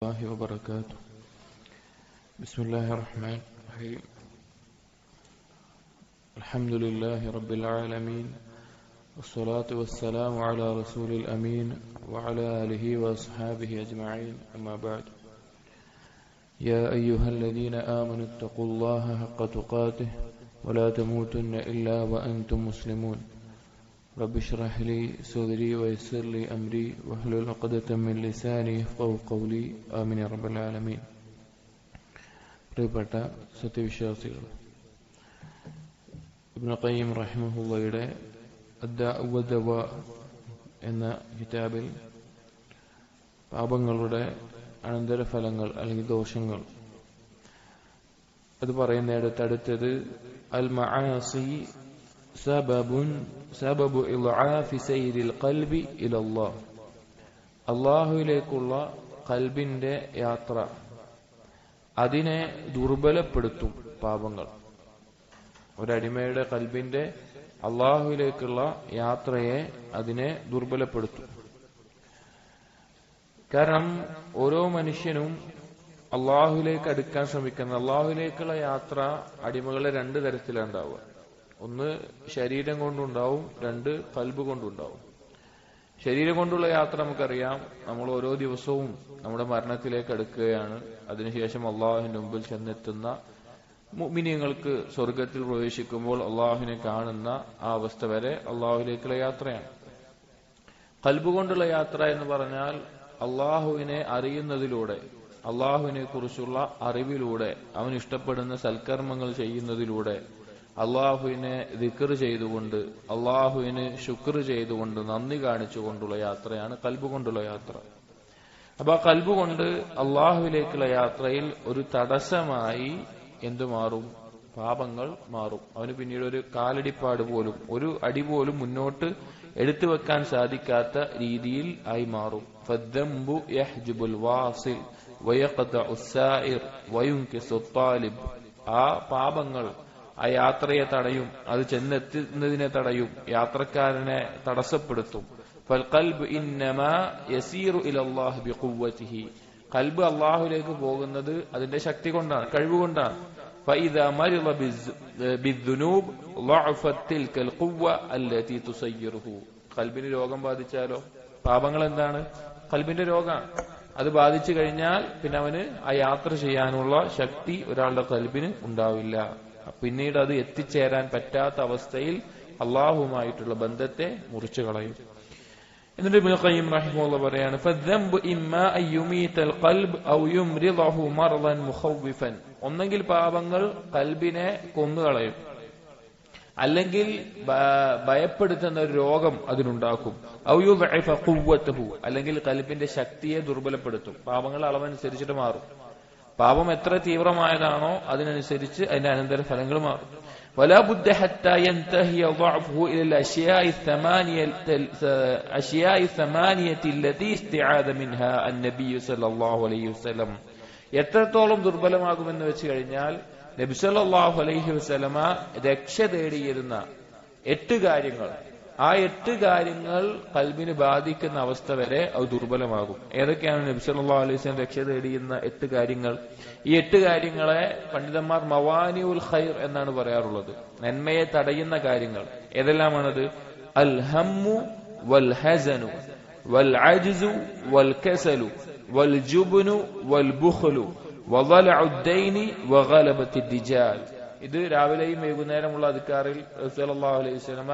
الله وبركاته. بسم الله الرحمن الرحيم. الحمد لله رب العالمين، والصلاة والسلام على رسول الأمين وعلى آله وأصحابه أجمعين، أما بعد. يا أيها الذين آمنوا اتقوا الله حق تقاته ولا تموتن إلا وأنتم مسلمون. رب اشرح لي صدري ويسر لي أمري واحلل عقدة من لساني يفقهوا قولي. آمين يا رب العالمين. പ്രിയപ്പെട്ട സത്യവിശ്വാസികൾ, ഇബ്നു ഖയ്യിം റഹിമഹുള്ളയുടെ അദ്ദാഉ വദ്ദവാ എന്ന കിതാബിൽ പാപങ്ങളുടെ അനന്തരഫലങ്ങൾ അല്ലെങ്കിൽ ദോഷങ്ങൾ അത് പറയുന്നിടത്ത് അടുത്തത് അൽ മആസി സബബു ഇദ്ആഫി സൈരിൽ ഖൽബി ഇലല്ലാഹ്, അല്ലാഹുവിലേക്കുള്ള ഖൽബിന്റെ യാത്ര അതിനെ ദുർബലപ്പെടുത്തും പാപങ്ങൾ. ഒരടിമയുടെ ഖൽബിന്റെ അല്ലാഹുവിലേക്കുള്ള യാത്രയെ അതിനെ ദുർബലപ്പെടുത്തും. കാരണം ഓരോ മനുഷ്യനും അല്ലാഹുവിലേക്ക് അടുക്കാൻ ശ്രമിക്കുന്ന അല്ലാഹുവിലേക്കുള്ള യാത്ര അടിമകളെ രണ്ട് തരത്തിലുണ്ടാവുക. ഒന്ന് ശരീരം കൊണ്ടുണ്ടാവും, രണ്ട് ഖൽബ് കൊണ്ടുണ്ടാവും. ശരീരം കൊണ്ടുള്ള യാത്ര നമുക്കറിയാം, നമ്മൾ ഓരോ ദിവസവും നമ്മുടെ മരണത്തിലേക്ക് അടുക്കുകയാണ്. അതിനുശേഷം അള്ളാഹുവിന്റെ മുമ്പിൽ ചെന്നെത്തുന്ന മുഅ്മിനീങ്ങൾക്ക് സ്വർഗത്തിൽ പ്രവേശിക്കുമ്പോൾ അള്ളാഹുവിനെ കാണുന്ന ആ അവസ്ഥ വരെ അള്ളാഹുവിലേക്കുള്ള യാത്രയാണ്. ഖൽബ് കൊണ്ടുള്ള യാത്ര എന്ന് പറഞ്ഞാൽ അള്ളാഹുവിനെ അറിയുന്നതിലൂടെ, അള്ളാഹുവിനെ കുറിച്ചുള്ള അറിവിലൂടെ, അവൻ ഇഷ്ടപ്പെടുന്ന സൽക്കർമ്മങ്ങൾ ചെയ്യുന്നതിലൂടെ, അള്ളാഹുവിനെ ദിക്ർ ചെയ്തുകൊണ്ട്, അള്ളാഹുവിന് ശുക്ർ ചെയ്തുകൊണ്ട്, നന്ദി കാണിച്ചുകൊണ്ടുള്ള യാത്രയാണ് ഖൽബ് കൊണ്ടുള്ള യാത്ര. അപ്പൊ ആ ഖൽബ് കൊണ്ട് അള്ളാഹുവിലേക്കുള്ള യാത്രയിൽ ഒരു തടസ്സമായി എന്തു മാറും? പാപങ്ങൾ മാറും. അവന് പിന്നീട് ഒരു കാലടിപ്പാട് പോലും, ഒരു അടി പോലും മുന്നോട്ട് എടുത്തു വെക്കാൻ സാധിക്കാത്ത രീതിയിൽ ആയി മാറും. ഫദ്ദംബു യഹ്ജുബുൽ വാസിൽ വയഖ്തഉ സായിർ വയുൻകിസു ത്വാലിബ്. ആ പാപങ്ങൾ ആ യാത്രയെ തടയും, അത് ചെന്നെത്തുന്നതിനെ തടയും, യാത്രക്കാരനെ തടസ്സപ്പെടുത്തും. ഫൽഖൽബ് ഇന്നമാ യസീറു ഇലല്ലാഹി ബിഖുവ്വതിഹി. ഖൽബ് അല്ലാഹുവിലേക്ക് പോകുന്നത് അതിന്റെ ശക്തി കൊണ്ടാണ്, കഴിവുകൊണ്ടാണ്. ഫഇദാ മരിള ബിദ്ദുനൂബ് ളഅഫത് തിൽകൽ ഖുവ്വ അല്ലതി തുസയ്യിറുഹു. ഖൽബിന് രോഗം ബാധിച്ചാലോ? പാപങ്ങൾ എന്താണ്? ഖൽബിന്റെ രോഗമാണ്. അത് ബാധിച്ചു കഴിഞ്ഞാൽ പിന്നെ അവന് ആ യാത്ര ചെയ്യാനുള്ള ശക്തി ഒരാളുടെ ഖൽബിന് ഉണ്ടാവില്ല. പിന്നീട് അത് എത്തിച്ചേരാൻ പറ്റാത്ത അവസ്ഥയിൽ അള്ളാഹുവുമായിട്ടുള്ള ബന്ധത്തെ മുറിച്ചു കളയും. എന്നിട്ട് ഇബ്നു ഖയ്യിം റഹിമഹുല്ലാഹ് പറയാണ്, ഫദ്ദംബു ഇമ്മാ അൻ യുമീതൽ ഖൽബ് ഔ യുംറിദഹു മർദൻ മുഖവ്വിഫൻ. ഒന്നെങ്കിൽ പാപങ്ങൾ ഖൽബിനെ കൊന്നുകളയും, അല്ലെങ്കിൽ ഭയപ്പെടുത്തുന്ന ഒരു രോഗം അതിനുണ്ടാക്കും. ഔ യുദ്ഇഫ ഖുവ്വതഹു, അല്ലെങ്കിൽ ഖൽബിന്റെ ശക്തിയെ ദുർബലപ്പെടുത്തും. പാപങ്ങൾ അളവനുസരിച്ചിട്ട് മാറും. പാപം എത്ര തീവ്രമായതാണോ അതിനനുസരിച്ച് അതിന്റെ അനന്തര ഫലങ്ങൾ മാറും. ولا بد حتى ينتهي ضعفه الى الاشياء الثمانيه التي استعاذ منها النبي صلى الله عليه وسلم. എത്രത്തോളം ദുർബലമാകുമെന്ന് വെച്ച് കഴിഞ്ഞാൽ നബി സല്ലല്ലാഹു അലൈഹി വസല്ലമ രക്ഷ തേടിയിരുന്ന 8 കാര്യങ്ങൾ, ആ 8 കാര്യങ്ങൾ ഖൽബിന് ബാധിക്കുന്ന അവസ്ഥ വരെ അത് ദുർബലമാകും. ഏതൊക്കെയാണ് നബി സല്ലല്ലാഹു അലൈഹി വസല്ലം രക്ഷ തേടിയിരുന്ന 8 കാര്യങ്ങൾ? ഈ 8 കാര്യങ്ങളെ പണ്ഡിതന്മാർ മവാനിഉൽ ഖൈർ എന്നാണ് പറയാറുള്ളത്, നന്മയെ തടയുന്ന കാര്യങ്ങൾ. ഏതെല്ലാമാണത്? അൽ ഹമ്മു വൽ ഹസനു വൽ അജ്സു വൽ കസലു വൽ ജുബ്നു വൽ ബുഖ്ലു വദലഉദ് ദൈനി വഗലബത്തുദ് ദിജാൽ. ഇത് രാവിലെയും വൈകുന്നേരമുള്ള അദ്കാറിൽ സല്ലല്ലാഹു അലൈഹി വസല്ലം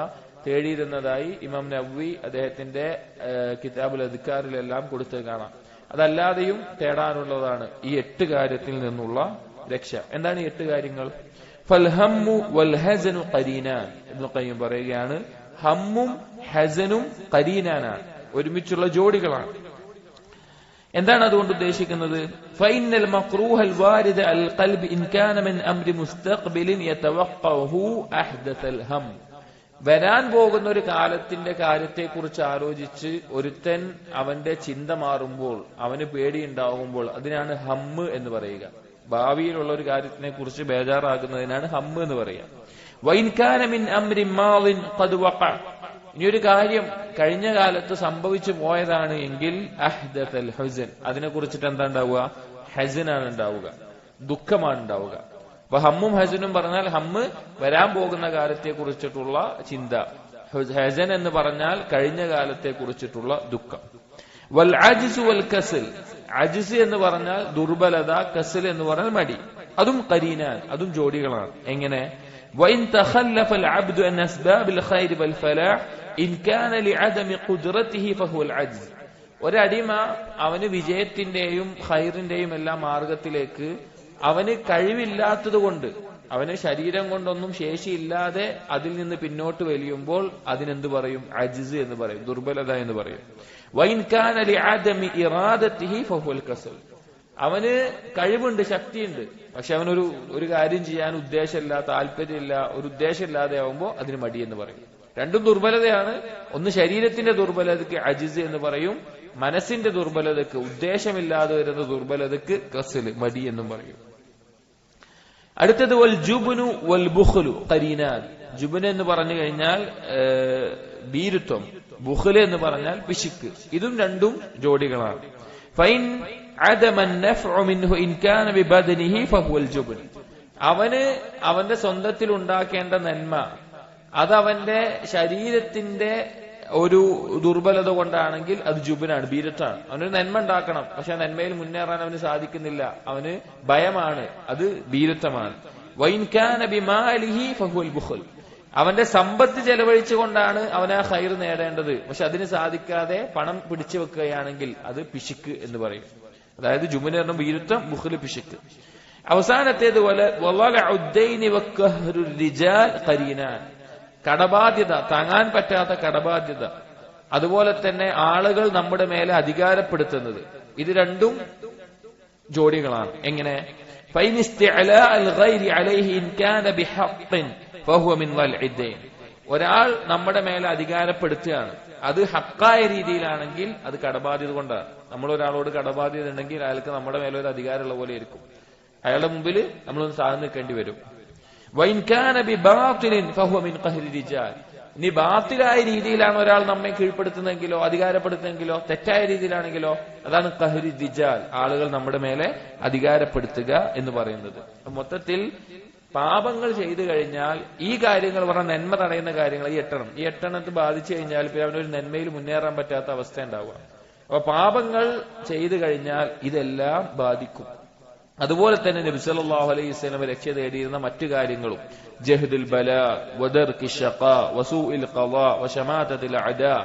തേടിയിരുന്നതായി ഇമാം നവവി അദ്ദേഹത്തിന്റെ കിതാബുൽ അദ്കാറിലെല്ലാം കൊടുത്ത് കാണാം. അതല്ലാതെയും തേടാനുള്ളതാണ് ഈ 8 കാര്യത്തിൽ നിന്നുള്ള രക്ഷ. എന്താണ് ഈ 8 കാര്യങ്ങൾ? ഫൽഹമ്മു വൽ ഹസനു ഖരീനാൻ. ഇബ്നു ഖയ്യിം പറയുകയാണ്, ഹമ്മും ഹസനും ഖരീനാനാണ്, ഒരുമിച്ചുള്ള ജോഡികളാണ്. എന്താണ് അതുകൊണ്ട് ഉദ്ദേശിക്കുന്നത്? ഫഇന്നൽ മക്റൂഹൽ വാരിദ അൽ ഖൽബ് ഇൻ കാന മിൻ അംരി മുസ്തഖ്ബിലിൻ യതവഖഹു അഹ്ദസൽ ഹം. വരാൻ പോകുന്ന ഒരു കാലത്തിന്റെ കാര്യത്തെക്കുറിച്ച് ആലോചിച്ച് ഒരുത്തൻ അവന്റെ ചിന്ത മാറുമ്പോൾ, അവന് പേടിയുണ്ടാകുമ്പോൾ അതിനാണ് ഹമ്മ് എന്ന് പറയുക. ഭാവിയിലുള്ള ഒരു കാര്യത്തിനെ കുറിച്ച് ബേജാറാകുന്നതിനാണ് ഹമ്മ് എന്ന് പറയുക. വഇൻ കാന മിൻ അംരി മാളിൻ ഖദ് വഖഅ. ഇനിയൊരു കാര്യം കഴിഞ്ഞ കാലത്ത് സംഭവിച്ചു പോയതാണ് എങ്കിൽ അഹ്ദത്തൽ ഹുസൻ, അതിനെ കുറിച്ചിട്ട് എന്താ ഉണ്ടാവുക? ഹസനാണ് ഉണ്ടാവുക, ദുഃഖമാണ് ഉണ്ടാവുക. അപ്പൊ ഹമ്മും ഹസനും പറഞ്ഞാൽ ഹമ്മ് വരാൻ പോകുന്ന കാലത്തെ കുറിച്ചിട്ടുള്ള ചിന്ത, ഹസൻ എന്ന് പറഞ്ഞാൽ കഴിഞ്ഞ കാലത്തെ കുറിച്ചിട്ടുള്ള ദുഃഖം. വൽ അജ്സ് വൽ കസൽ, അജ്സ് എന്ന് പറഞ്ഞാൽ ദുർബലത, കസൽ എന്ന് പറഞ്ഞാൽ മടി. അതും ഖരീനാൻ, അതും ജോഡികളാണ്. എങ്ങനെ? وإن تخلف العبد عن أسباب الخير والفلاح إن كان لعدم قدرته فهو العجز. ഒരടിമ അവന് വിജയത്തിന്റെയും ഖൈറിന്റെയും എല്ലാം മാർഗത്തിലേക്ക് അവന് കഴിവില്ലാത്തത് കൊണ്ട്, അവന് ശരീരം കൊണ്ടൊന്നും ശേഷിയില്ലാതെ അതിൽ നിന്ന് പിന്നോട്ട് വലിയുമ്പോൾ അതിനെന്ത് പറയും? അജ്സ് എന്ന് പറയും, ദുർബലത എന്ന് പറയും. وإن كان لعدم إرادته فهو الكسل. അവന് കഴിവുണ്ട്, ശക്തിയുണ്ട്, പക്ഷെ അവനൊരു കാര്യം ചെയ്യാൻ ഉദ്ദേശമില്ല, താല്പര്യമില്ല, ഒരു ഉദ്ദേശമില്ലാതെ ആവുമ്പോൾ അതിന് മടി എന്ന് പറയും. രണ്ടും ദുർബലതയാണ്. ഒന്ന് ശരീരത്തിന്റെ ദുർബലതയ്ക്ക് അജിസ് എന്ന് പറയും, മനസ്സിന്റെ ദുർബലതയ്ക്ക്, ഉദ്ദേശമില്ലാതെ വരുന്ന ദുർബലതയ്ക്ക് കസൽ, മടി എന്നും പറയും. അടുത്തത് വൽ ജുബ്നു വൽ ബുഖ്ലു ഖരീനാൻ. ജുബ്ന് എന്ന് പറഞ്ഞു കഴിഞ്ഞാൽ ഭീരുത്വം, ബുഖ്ല് എന്ന് പറഞ്ഞാൽ പിശുക്ക്. ഇതും രണ്ടും ജോഡികളാണ്. ഫൈൻ അവന് അവന്റെ സ്വന്തത്തിൽ ഉണ്ടാക്കേണ്ട നന്മ അത് അവന്റെ ശരീരത്തിന്റെ ഒരു ദുർബലത കൊണ്ടാണെങ്കിൽ അത് ജുബനാണ്, ഭീരത്താണ്. അവനൊരു നന്മ ഉണ്ടാക്കണം, പക്ഷെ ആ നന്മയിൽ മുന്നേറാൻ അവന് സാധിക്കുന്നില്ല, അവന് ഭയമാണ്, അത് ഭീരത്വമാണ്. അവന്റെ സമ്പത്ത് ചെലവഴിച്ചുകൊണ്ടാണ് അവൻ ആ ഖൈർ നേടേണ്ടത്, പക്ഷെ അതിന് സാധിക്കാതെ പണം പിടിച്ചു വെക്കുകയാണെങ്കിൽ അത് പിശുക്ക് എന്ന് പറയും. അതായത് ജുബന് പറഞ്ഞ ഭീരുത്വം, ബുഖ്ല് പിശുക്ക്. അവസാനത്തേത് കടബാധ്യത, താങ്ങാൻ പറ്റാത്ത കടബാധ്യത, അതുപോലെ തന്നെ ആളുകൾ നമ്മുടെ മേലെ അധികാരപ്പെടുത്തുന്നത്, ഇത് രണ്ടും ജോഡികളാണ്. എങ്ങനെ? ഒരാൾ നമ്മുടെ മേലെ അധികാരപ്പെടുത്തുകയാണ്, അത് ഹക്കായ രീതിയിലാണെങ്കിൽ അത് കടബാധ്യത കൊണ്ടാണ്. നമ്മൾ ഒരാളോട് കടബാധ്യത ഉണ്ടെങ്കിൽ അയാൾക്ക് നമ്മുടെ മേലെ ഒരു അധികാരമുള്ള പോലെ ഇരിക്കും, അയാളുടെ മുമ്പിൽ നമ്മളൊന്ന് സാധനം നിൽക്കേണ്ടി വരും. ഇനി ബാത്തിലായ രീതിയിലാണ് ഒരാൾ നമ്മെ കീഴ്പ്പെടുത്തുന്നെങ്കിലോ അധികാരപ്പെടുത്തുന്നെങ്കിലോ, തെറ്റായ രീതിയിലാണെങ്കിലോ, അതാണ് ഖഹ്രി റിജാൽ, ആളുകൾ നമ്മുടെ മേലെ അധികാരപ്പെടുത്തുക എന്ന് പറയുന്നത്. മൊത്തത്തിൽ പാപങ്ങൾ ചെയ്തു കഴിഞ്ഞാൽ ഈ കാര്യങ്ങൾ പറഞ്ഞ നന്മ തടയുന്ന കാര്യങ്ങൾ, ഈ എട്ടെണ്ണത്ത് ബാധിച്ചു കഴിഞ്ഞാൽ പിന്നെ അവനൊരു നന്മയിൽ മുന്നേറാൻ പറ്റാത്ത അവസ്ഥ ഉണ്ടാവുക. അപ്പൊ പാപങ്ങൾ ചെയ്തു കഴിഞ്ഞാൽ ഇതെല്ലാം ബാധിക്കും. അതുപോലെ തന്നെ നബി സല്ലല്ലാഹു അലൈഹി വസല്ലം രക്ഷ തേടിയിരുന്ന മറ്റു കാര്യങ്ങളും, ജഹ്ദുൽ ബലാ വദർകി ശഖാ വസൂഇൽ ഖളാ വശമാതത്തിൽ അദാ,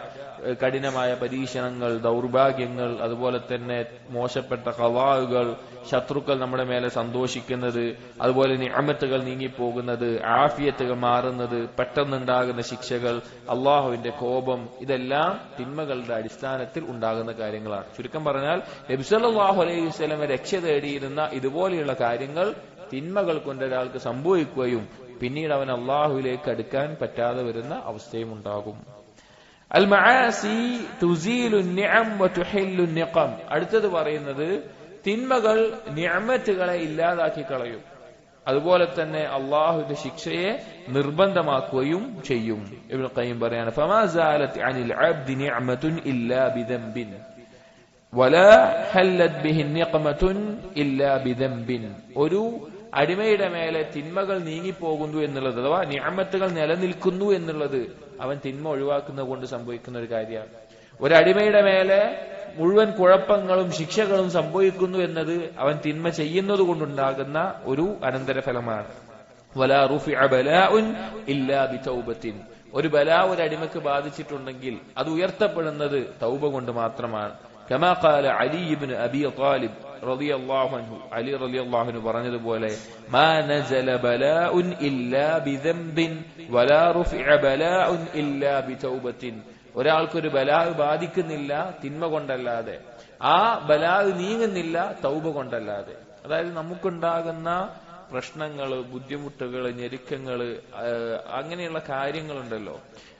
കഠിനമായ പരീക്ഷണങ്ങൾ, ദൗർഭാഗ്യങ്ങൾ, അതുപോലെ തന്നെ മോശപ്പെട്ട ഖളാഉകൾ, ശത്രുക്കൾ നമ്മുടെ മേലെ സന്തോഷിക്കുന്നത്, അതുപോലെ നിഅമത്തുകൾ നീങ്ങിപ്പോകുന്നത്, ആഫിയത്തുകൾ മാറുന്നത്, പെട്ടെന്നുണ്ടാകുന്ന ശിക്ഷകൾ, അള്ളാഹുവിന്റെ കോപം, ഇതെല്ലാം തിന്മകളുടെ അടിസ്ഥാനത്തിൽ ഉണ്ടാകുന്ന കാര്യങ്ങളാണ്. ചുരുക്കം പറഞ്ഞാൽ നബി സല്ലല്ലാഹു അലൈഹി വസല്ലം രക്ഷ തേടിയിരുന്ന ഇതുപോലെയുള്ള കാര്യങ്ങൾ തിന്മകൾ കൊണ്ട് ഒരാൾക്ക് സംഭവിക്കുകയും പിന്നീട് അവൻ അള്ളാഹുവിലേക്ക് അടുക്കാൻ പറ്റാതെ വരുന്ന അവസ്ഥയും ഉണ്ടാകും. അൽ മആസി തുസീലു നിഅം വതുഹില്ലു നിഖം. അടുത്തത് പറയുന്നത് തിന്മകൾ നിഅമത്തുകളെ ഇല്ലാതാക്കി കളയും, അതുപോലെ തന്നെ അള്ളാഹുവിന്റെ ശിക്ഷയെ നിർബന്ധമാക്കുകയും ചെയ്യും. ഇബ്നു ഖയ്യിം പറയാണ്, ഫമാ സാലത് അനിൽ അബ്ദി നിഅമതുൻ ഇല്ലാ ബിദംബിൻ വലാ ഹല്ലത് ബിഹി നിഖമതുൻ ഇല്ലാ ബിദംബിൻ. ഒരു അടിമയുടെ മേലെ തിന്മകൾ നീങ്ങിപ്പോകുന്നു എന്നുള്ളത്, അഥവാ നിഅമത്തുകൾ നിലനിൽക്കുന്നു എന്നുള്ളത് അവൻ തിന്മ ഒഴിവാക്കുന്നത് കൊണ്ട് സംഭവിക്കുന്ന ഒരു കാര്യമാണ്. ഒരടിമയുടെ മേലെ മുഴുവൻ കുഴപ്പങ്ങളും ശിക്ഷകളും സംഭവിക്കുന്നു എന്നത് അവൻ തിന്മ ചെയ്യുന്നത് കൊണ്ടുണ്ടാകുന്ന ഒരു അനന്തരഫലമാണ്. വലാ റുഫിഅ ബലാഉൻ ഇല്ലാ ബിതൗബത്തിൻ. ഒരു ബലാ ഒരു അടിമക്ക് ബാധിച്ചിട്ടുണ്ടെങ്കിൽ അത് ഉയർത്തപ്പെടുന്നത് തൗബ കൊണ്ട് മാത്രമാണ്. കമാ ഖാല അലി ഇബ്നു അബി ത്വാലിബ് റളിയല്ലാഹു അൻഹു, അലി റളിയല്ലാഹു അൻഹു പറഞ്ഞതുപോലെ, മാ നസല ബലാഉൻ ഇല്ലാ ബിദംബിൻ വലാ റുഫിഅ ബലാഉൻ ഇല്ലാ ബിതൗബത്തിൻ. ഒരാൾക്കൊരു ബലാഹ് ബാധിക്കുന്നില്ല തിന്മ കൊണ്ടല്ലാതെ, ആ ബലാഹ് നീങ്ങുന്നില്ല തൗബ കൊണ്ടല്ലാതെ. അതായത് നമുക്കുണ്ടാകുന്ന പ്രശ്നങ്ങള്, ബുദ്ധിമുട്ടുകള്, ഞെരുക്കങ്ങള്, അങ്ങനെയുള്ള കാര്യങ്ങളുണ്ടല്ലോ,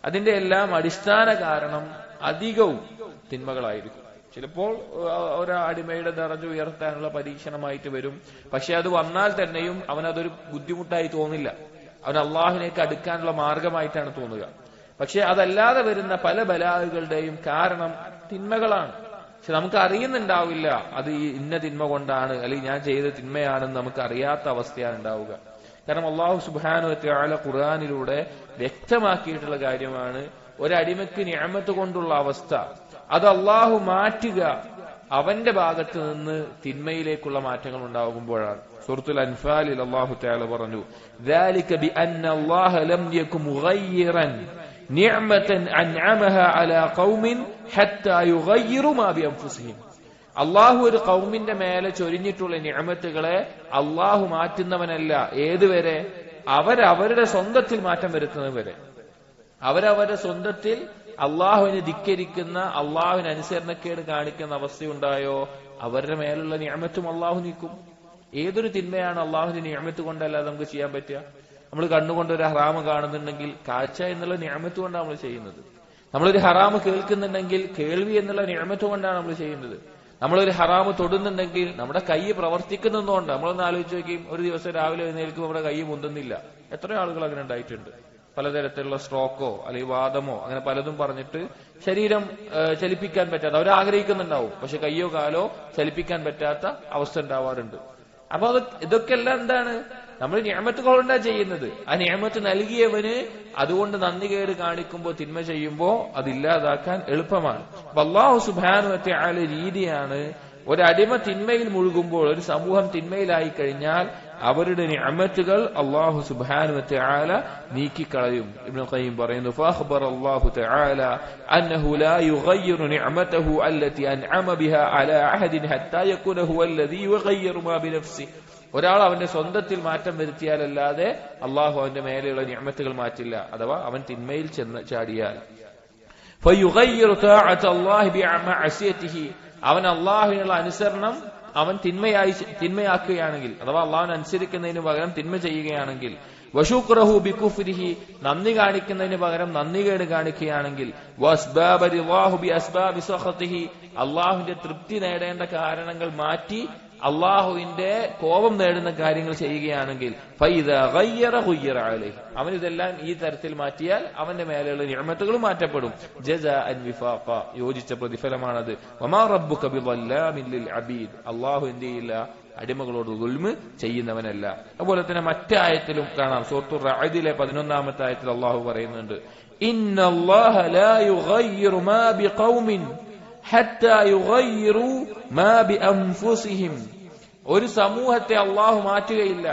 അതിന്റെ എല്ലാം അടിസ്ഥാന കാരണം അധികവും തിന്മകളായിരിക്കും. ചിലപ്പോൾ ഒരടിമയുടെ ദറജ ഉയർത്താനുള്ള പരീക്ഷണമായിട്ട് വരും, പക്ഷെ അത് വന്നാൽ തന്നെയും അവനതൊരു ബുദ്ധിമുട്ടായി തോന്നില്ല, അവൻ അള്ളാഹുവിനേക്ക് അടുക്കാനുള്ള മാർഗമായിട്ടാണ് തോന്നുക. പക്ഷെ അതല്ലാതെ വരുന്ന പല ബലാകളുടെയും കാരണം തിന്മകളാണ്. പക്ഷെ നമുക്ക് അറിയുന്നുണ്ടാവില്ല അത് ഈ ഇന്ന തിന്മ കൊണ്ടാണ്, അല്ലെങ്കിൽ ഞാൻ ചെയ്ത തിന്മയാണെന്ന് നമുക്ക് അറിയാത്ത അവസ്ഥയാണ് ഉണ്ടാവുക. കാരണം അല്ലാഹു സുബ്ഹാനഹു വ തആല ഖുർആനിലൂടെ വ്യക്തമാക്കിയിട്ടുള്ള കാര്യമാണ് ഒരടിമയ്ക്ക് നിഅമത്ത് കൊണ്ടുള്ള അവസ്ഥ അത് അല്ലാഹു മാറ്റുക അവന്റെ ഭാഗത്ത് നിന്ന് തിന്മയിലേക്കുള്ള മാറ്റങ്ങൾ ഉണ്ടാകുമ്പോഴാണ്. സൂറത്തുൽ അൻഫാലിൽ അല്ലാഹു തആല പറഞ്ഞു, ذلك بأن الله لم يكن مغيرا نعمة أنعمها على قوم حتى يغيروا ما بأنفسهم. അള്ളാഹു ഒരു ഖൗമിന്റെ മേലെ ചൊരിഞ്ഞിട്ടുള്ള നിഅമത്തുകളെ അള്ളാഹു മാറ്റുന്നവനല്ല. ഏതുവരെ? അവരവരുടെ സ്വന്തത്തിൽ മാറ്റം വരുത്തുന്നത് വരെ. അവരവരുടെ സ്വന്തത്തിൽ അള്ളാഹുവിനെ ധിക്കരിക്കുന്ന, അള്ളാഹുവിന് അനുസരണക്കേട് കാണിക്കുന്ന അവസ്ഥയുണ്ടായോ അവരുടെ മേലുള്ള നിഅമത്തും അള്ളാഹു നീക്കും. ഏതൊരു തിന്മയാണ് അള്ളാഹുവിന്റെ നിഅമത്ത് കൊണ്ടല്ലാതെ നമുക്ക് ചെയ്യാൻ പറ്റുക? നമ്മൾ കണ്ണുകൊണ്ട് ഒരു ഹറാമ് കാണുന്നുണ്ടെങ്കിൽ കാഴ്ച എന്നുള്ള നിഅമത്ത് കൊണ്ടാണ് നമ്മൾ ചെയ്യുന്നത്. നമ്മളൊരു ഹറാമ് കേൾക്കുന്നുണ്ടെങ്കിൽ കേൾവി എന്നുള്ള നിഅമത്ത് കൊണ്ടാണ് നമ്മൾ ചെയ്യുന്നത്. നമ്മളൊരു ഹറാമ് തൊടുന്നുണ്ടെങ്കിൽ നമ്മുടെ കൈ പ്രവർത്തിക്കുന്നതുകൊണ്ട്. നമ്മളൊന്ന് ആലോചിച്ച് നോക്കിയും ഒരു ദിവസം രാവിലെ എഴുന്നേൽക്കുമ്പോൾ നമ്മുടെ കൈ മുന്തുന്നില്ല. എത്രയോ ആളുകൾ അങ്ങനെ ഉണ്ടായിട്ടുണ്ട്. പലതരത്തിലുള്ള സ്ട്രോക്കോ അല്ലെങ്കിൽ വാദമോ അങ്ങനെ പലതും പറഞ്ഞിട്ട് ശരീരം ചലിപ്പിക്കാൻ പറ്റാത്ത, അവർ ആഗ്രഹിക്കുന്നുണ്ടാവും, പക്ഷെ കയ്യോ കാലോ ചലിപ്പിക്കാൻ പറ്റാത്ത അവസ്ഥ ഉണ്ടാവാറുണ്ട്. അപ്പൊ ഇതൊക്കെ എല്ലാം എന്താണ്? നമ്മൾ നിഅമത്ത് കൊണ്ടാ ചെയ്യുന്നത്. ആ നിഅമത്ത് നൽകിയവന് അതുകൊണ്ട് നന്ദികേട് കാണിക്കുമ്പോൾ, തിന്മ ചെയ്യുമ്പോൾ അതില്ലാതാക്കാൻ എളുപ്പമാണ്. അപ്പൊ അല്ലാഹു സുബ്ഹാനഹു വ തആല രീതിയാണ് ഒരടിമ തിന്മയിൽ മുഴുകുമ്പോൾ, ഒരു സമൂഹം തിന്മയിലായി കഴിഞ്ഞാൽ അവരുടെ നിഅമത്തുകൾ അല്ലാഹു സുബ്ഹാനഹു വ തആല നീക്കിക്കളയും. ഇബ്നു ഖയ്യിം പറയുന്നു, ഫഅഖ്ബറ അല്ലാഹു തആല അന്നഹു ലാ യുഗയ്യിറു നിഅമതഹു അല്ലതി അൻഅമ ബിഹാ അലാ അഹദിൻ ഹത്താ യകുന ഹുവല്ലദീ യുഗയ്യിറു മാ ബിനഫ്സി. ഒരാൾ അവന്റെ സ്വന്തത്തിൽ മാറ്റം വരുത്തിയാലല്ലാതെ അള്ളാഹു അവന്റെ മേലെയുള്ള നിഅമത്തുകൾ മാറ്റില്ല. അഥവാ അവൻ തിന്മയിൽ ചാടിയാൽ ഫയുഗയ്യിറു തആഅത അല്ലാഹി ബിമഅസിയതിഹി, അവൻ അള്ളാഹുവിനുള്ള അനുസരണം അവൻ തിന്മയാക്കുകയാണെങ്കിൽ, അഥവാ അള്ളാഹുവിനെ അനുസരിക്കുന്നതിന് പകരം തിന്മ ചെയ്യുകയാണെങ്കിൽ, വശുക്റഹു ബികുഫ്രിഹി, നന്ദി കാണിക്കുന്നതിന് പകരം നന്ദികേട് കാണിക്കുകയാണെങ്കിൽ, വഅസ്ബാബ റിളാഹു ബിഅസ്ബാബി സഖതിഹി, അള്ളാഹുവിന്റെ തൃപ്തി നേടേണ്ട കാരണങ്ങൾ മാറ്റി അള്ളാഹുവിന്റെ കോപം നേടുന്ന കാര്യങ്ങൾ ചെയ്യുകയാണെങ്കിൽ, ഫൈദാ ഗയ്യറ ഗുയ്യിറ അലൈഹി, അവൻ ഇതെല്ലാം ഈ തരത്തിൽ മാറ്റിയാൽ അവന്റെ മേലെയുള്ള നിഅമത്തുകളും മാറ്റപ്പെടും. ജസാഅൻ വിഫാഖ, യോജിച്ച പ്രതിഫലമാണത്. വമാ റബ്ബുക ബിളല്ലാമിൻ ലിൽ അബീദ്, അള്ളാഹു എന്തിയില്ല, അടിമകളോട് ദുൽമ് ചെയ്യുന്നവനല്ല. അതുപോലെ തന്നെ മറ്റായത്തിലും കാണാം, സൂറത്തുർ റഅദിലെ 11-ാമത്തെ ആയത്തിൽ അള്ളാഹു പറയുന്നുണ്ട്, ഇന്നല്ലാഹ ലാ യുഗയ്യിറു മാ ബിഖൗമിൻ ഹത്താ യുഗയ്യിറു മാ ബിഅൻഫുസിഹിം, ഒരു സമൂഹത്തെ അള്ളാഹു മാറ്റുകയില്ല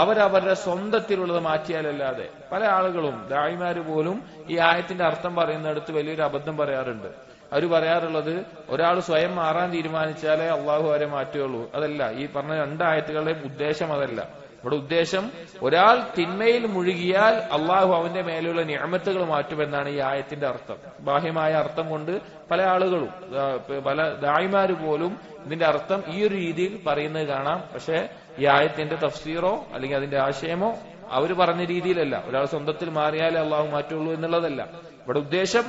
അവരവരുടെ സ്വന്തത്തിലുള്ളത് മാറ്റിയാലല്ലാതെ. പല ആളുകളും, ദായിമാര് പോലും ഈ ആയത്തിന്റെ അർത്ഥം പറയുന്നിടത്ത് വലിയൊരു അബദ്ധം പറയാറുണ്ട്. അവർ പറയാറുള്ളത്, ഒരാൾ സ്വയം മാറാൻ തീരുമാനിച്ചാലേ അള്ളാഹു അവരെ മാറ്റുകയുള്ളൂ. അതല്ല, ഈ പറഞ്ഞ രണ്ടായത്തുകളുടെയും ഉദ്ദേശം അതല്ല. ഇവിടെ ഉദ്ദേശം, ഒരാൾ തിന്മയിൽ മുഴുകിയാൽ അള്ളാഹു അവന്റെ മേലുള്ള നിഅമത്തുകൾ മാറ്റുമെന്നാണ് ഈ ആയത്തിന്റെ അർത്ഥം. ബാഹ്യമായ അർത്ഥം കൊണ്ട് പല ആളുകളും, പല ദായിമാര് പോലും ഇതിന്റെ അർത്ഥം ഈ ഒരു രീതിയിൽ പറയുന്നത് കാണാം. പക്ഷെ ഈ ആയത്തിന്റെ തഫ്സീറോ അല്ലെങ്കിൽ അതിന്റെ ആശയമോ അവർ പറഞ്ഞ രീതിയിലല്ല. ഒരാൾ സ്വന്തത്തിൽ മാറിയാലേ അള്ളാഹു മാറ്റുള്ളൂ എന്നുള്ളതല്ല. ഇവിടെ ഉദ്ദേശം,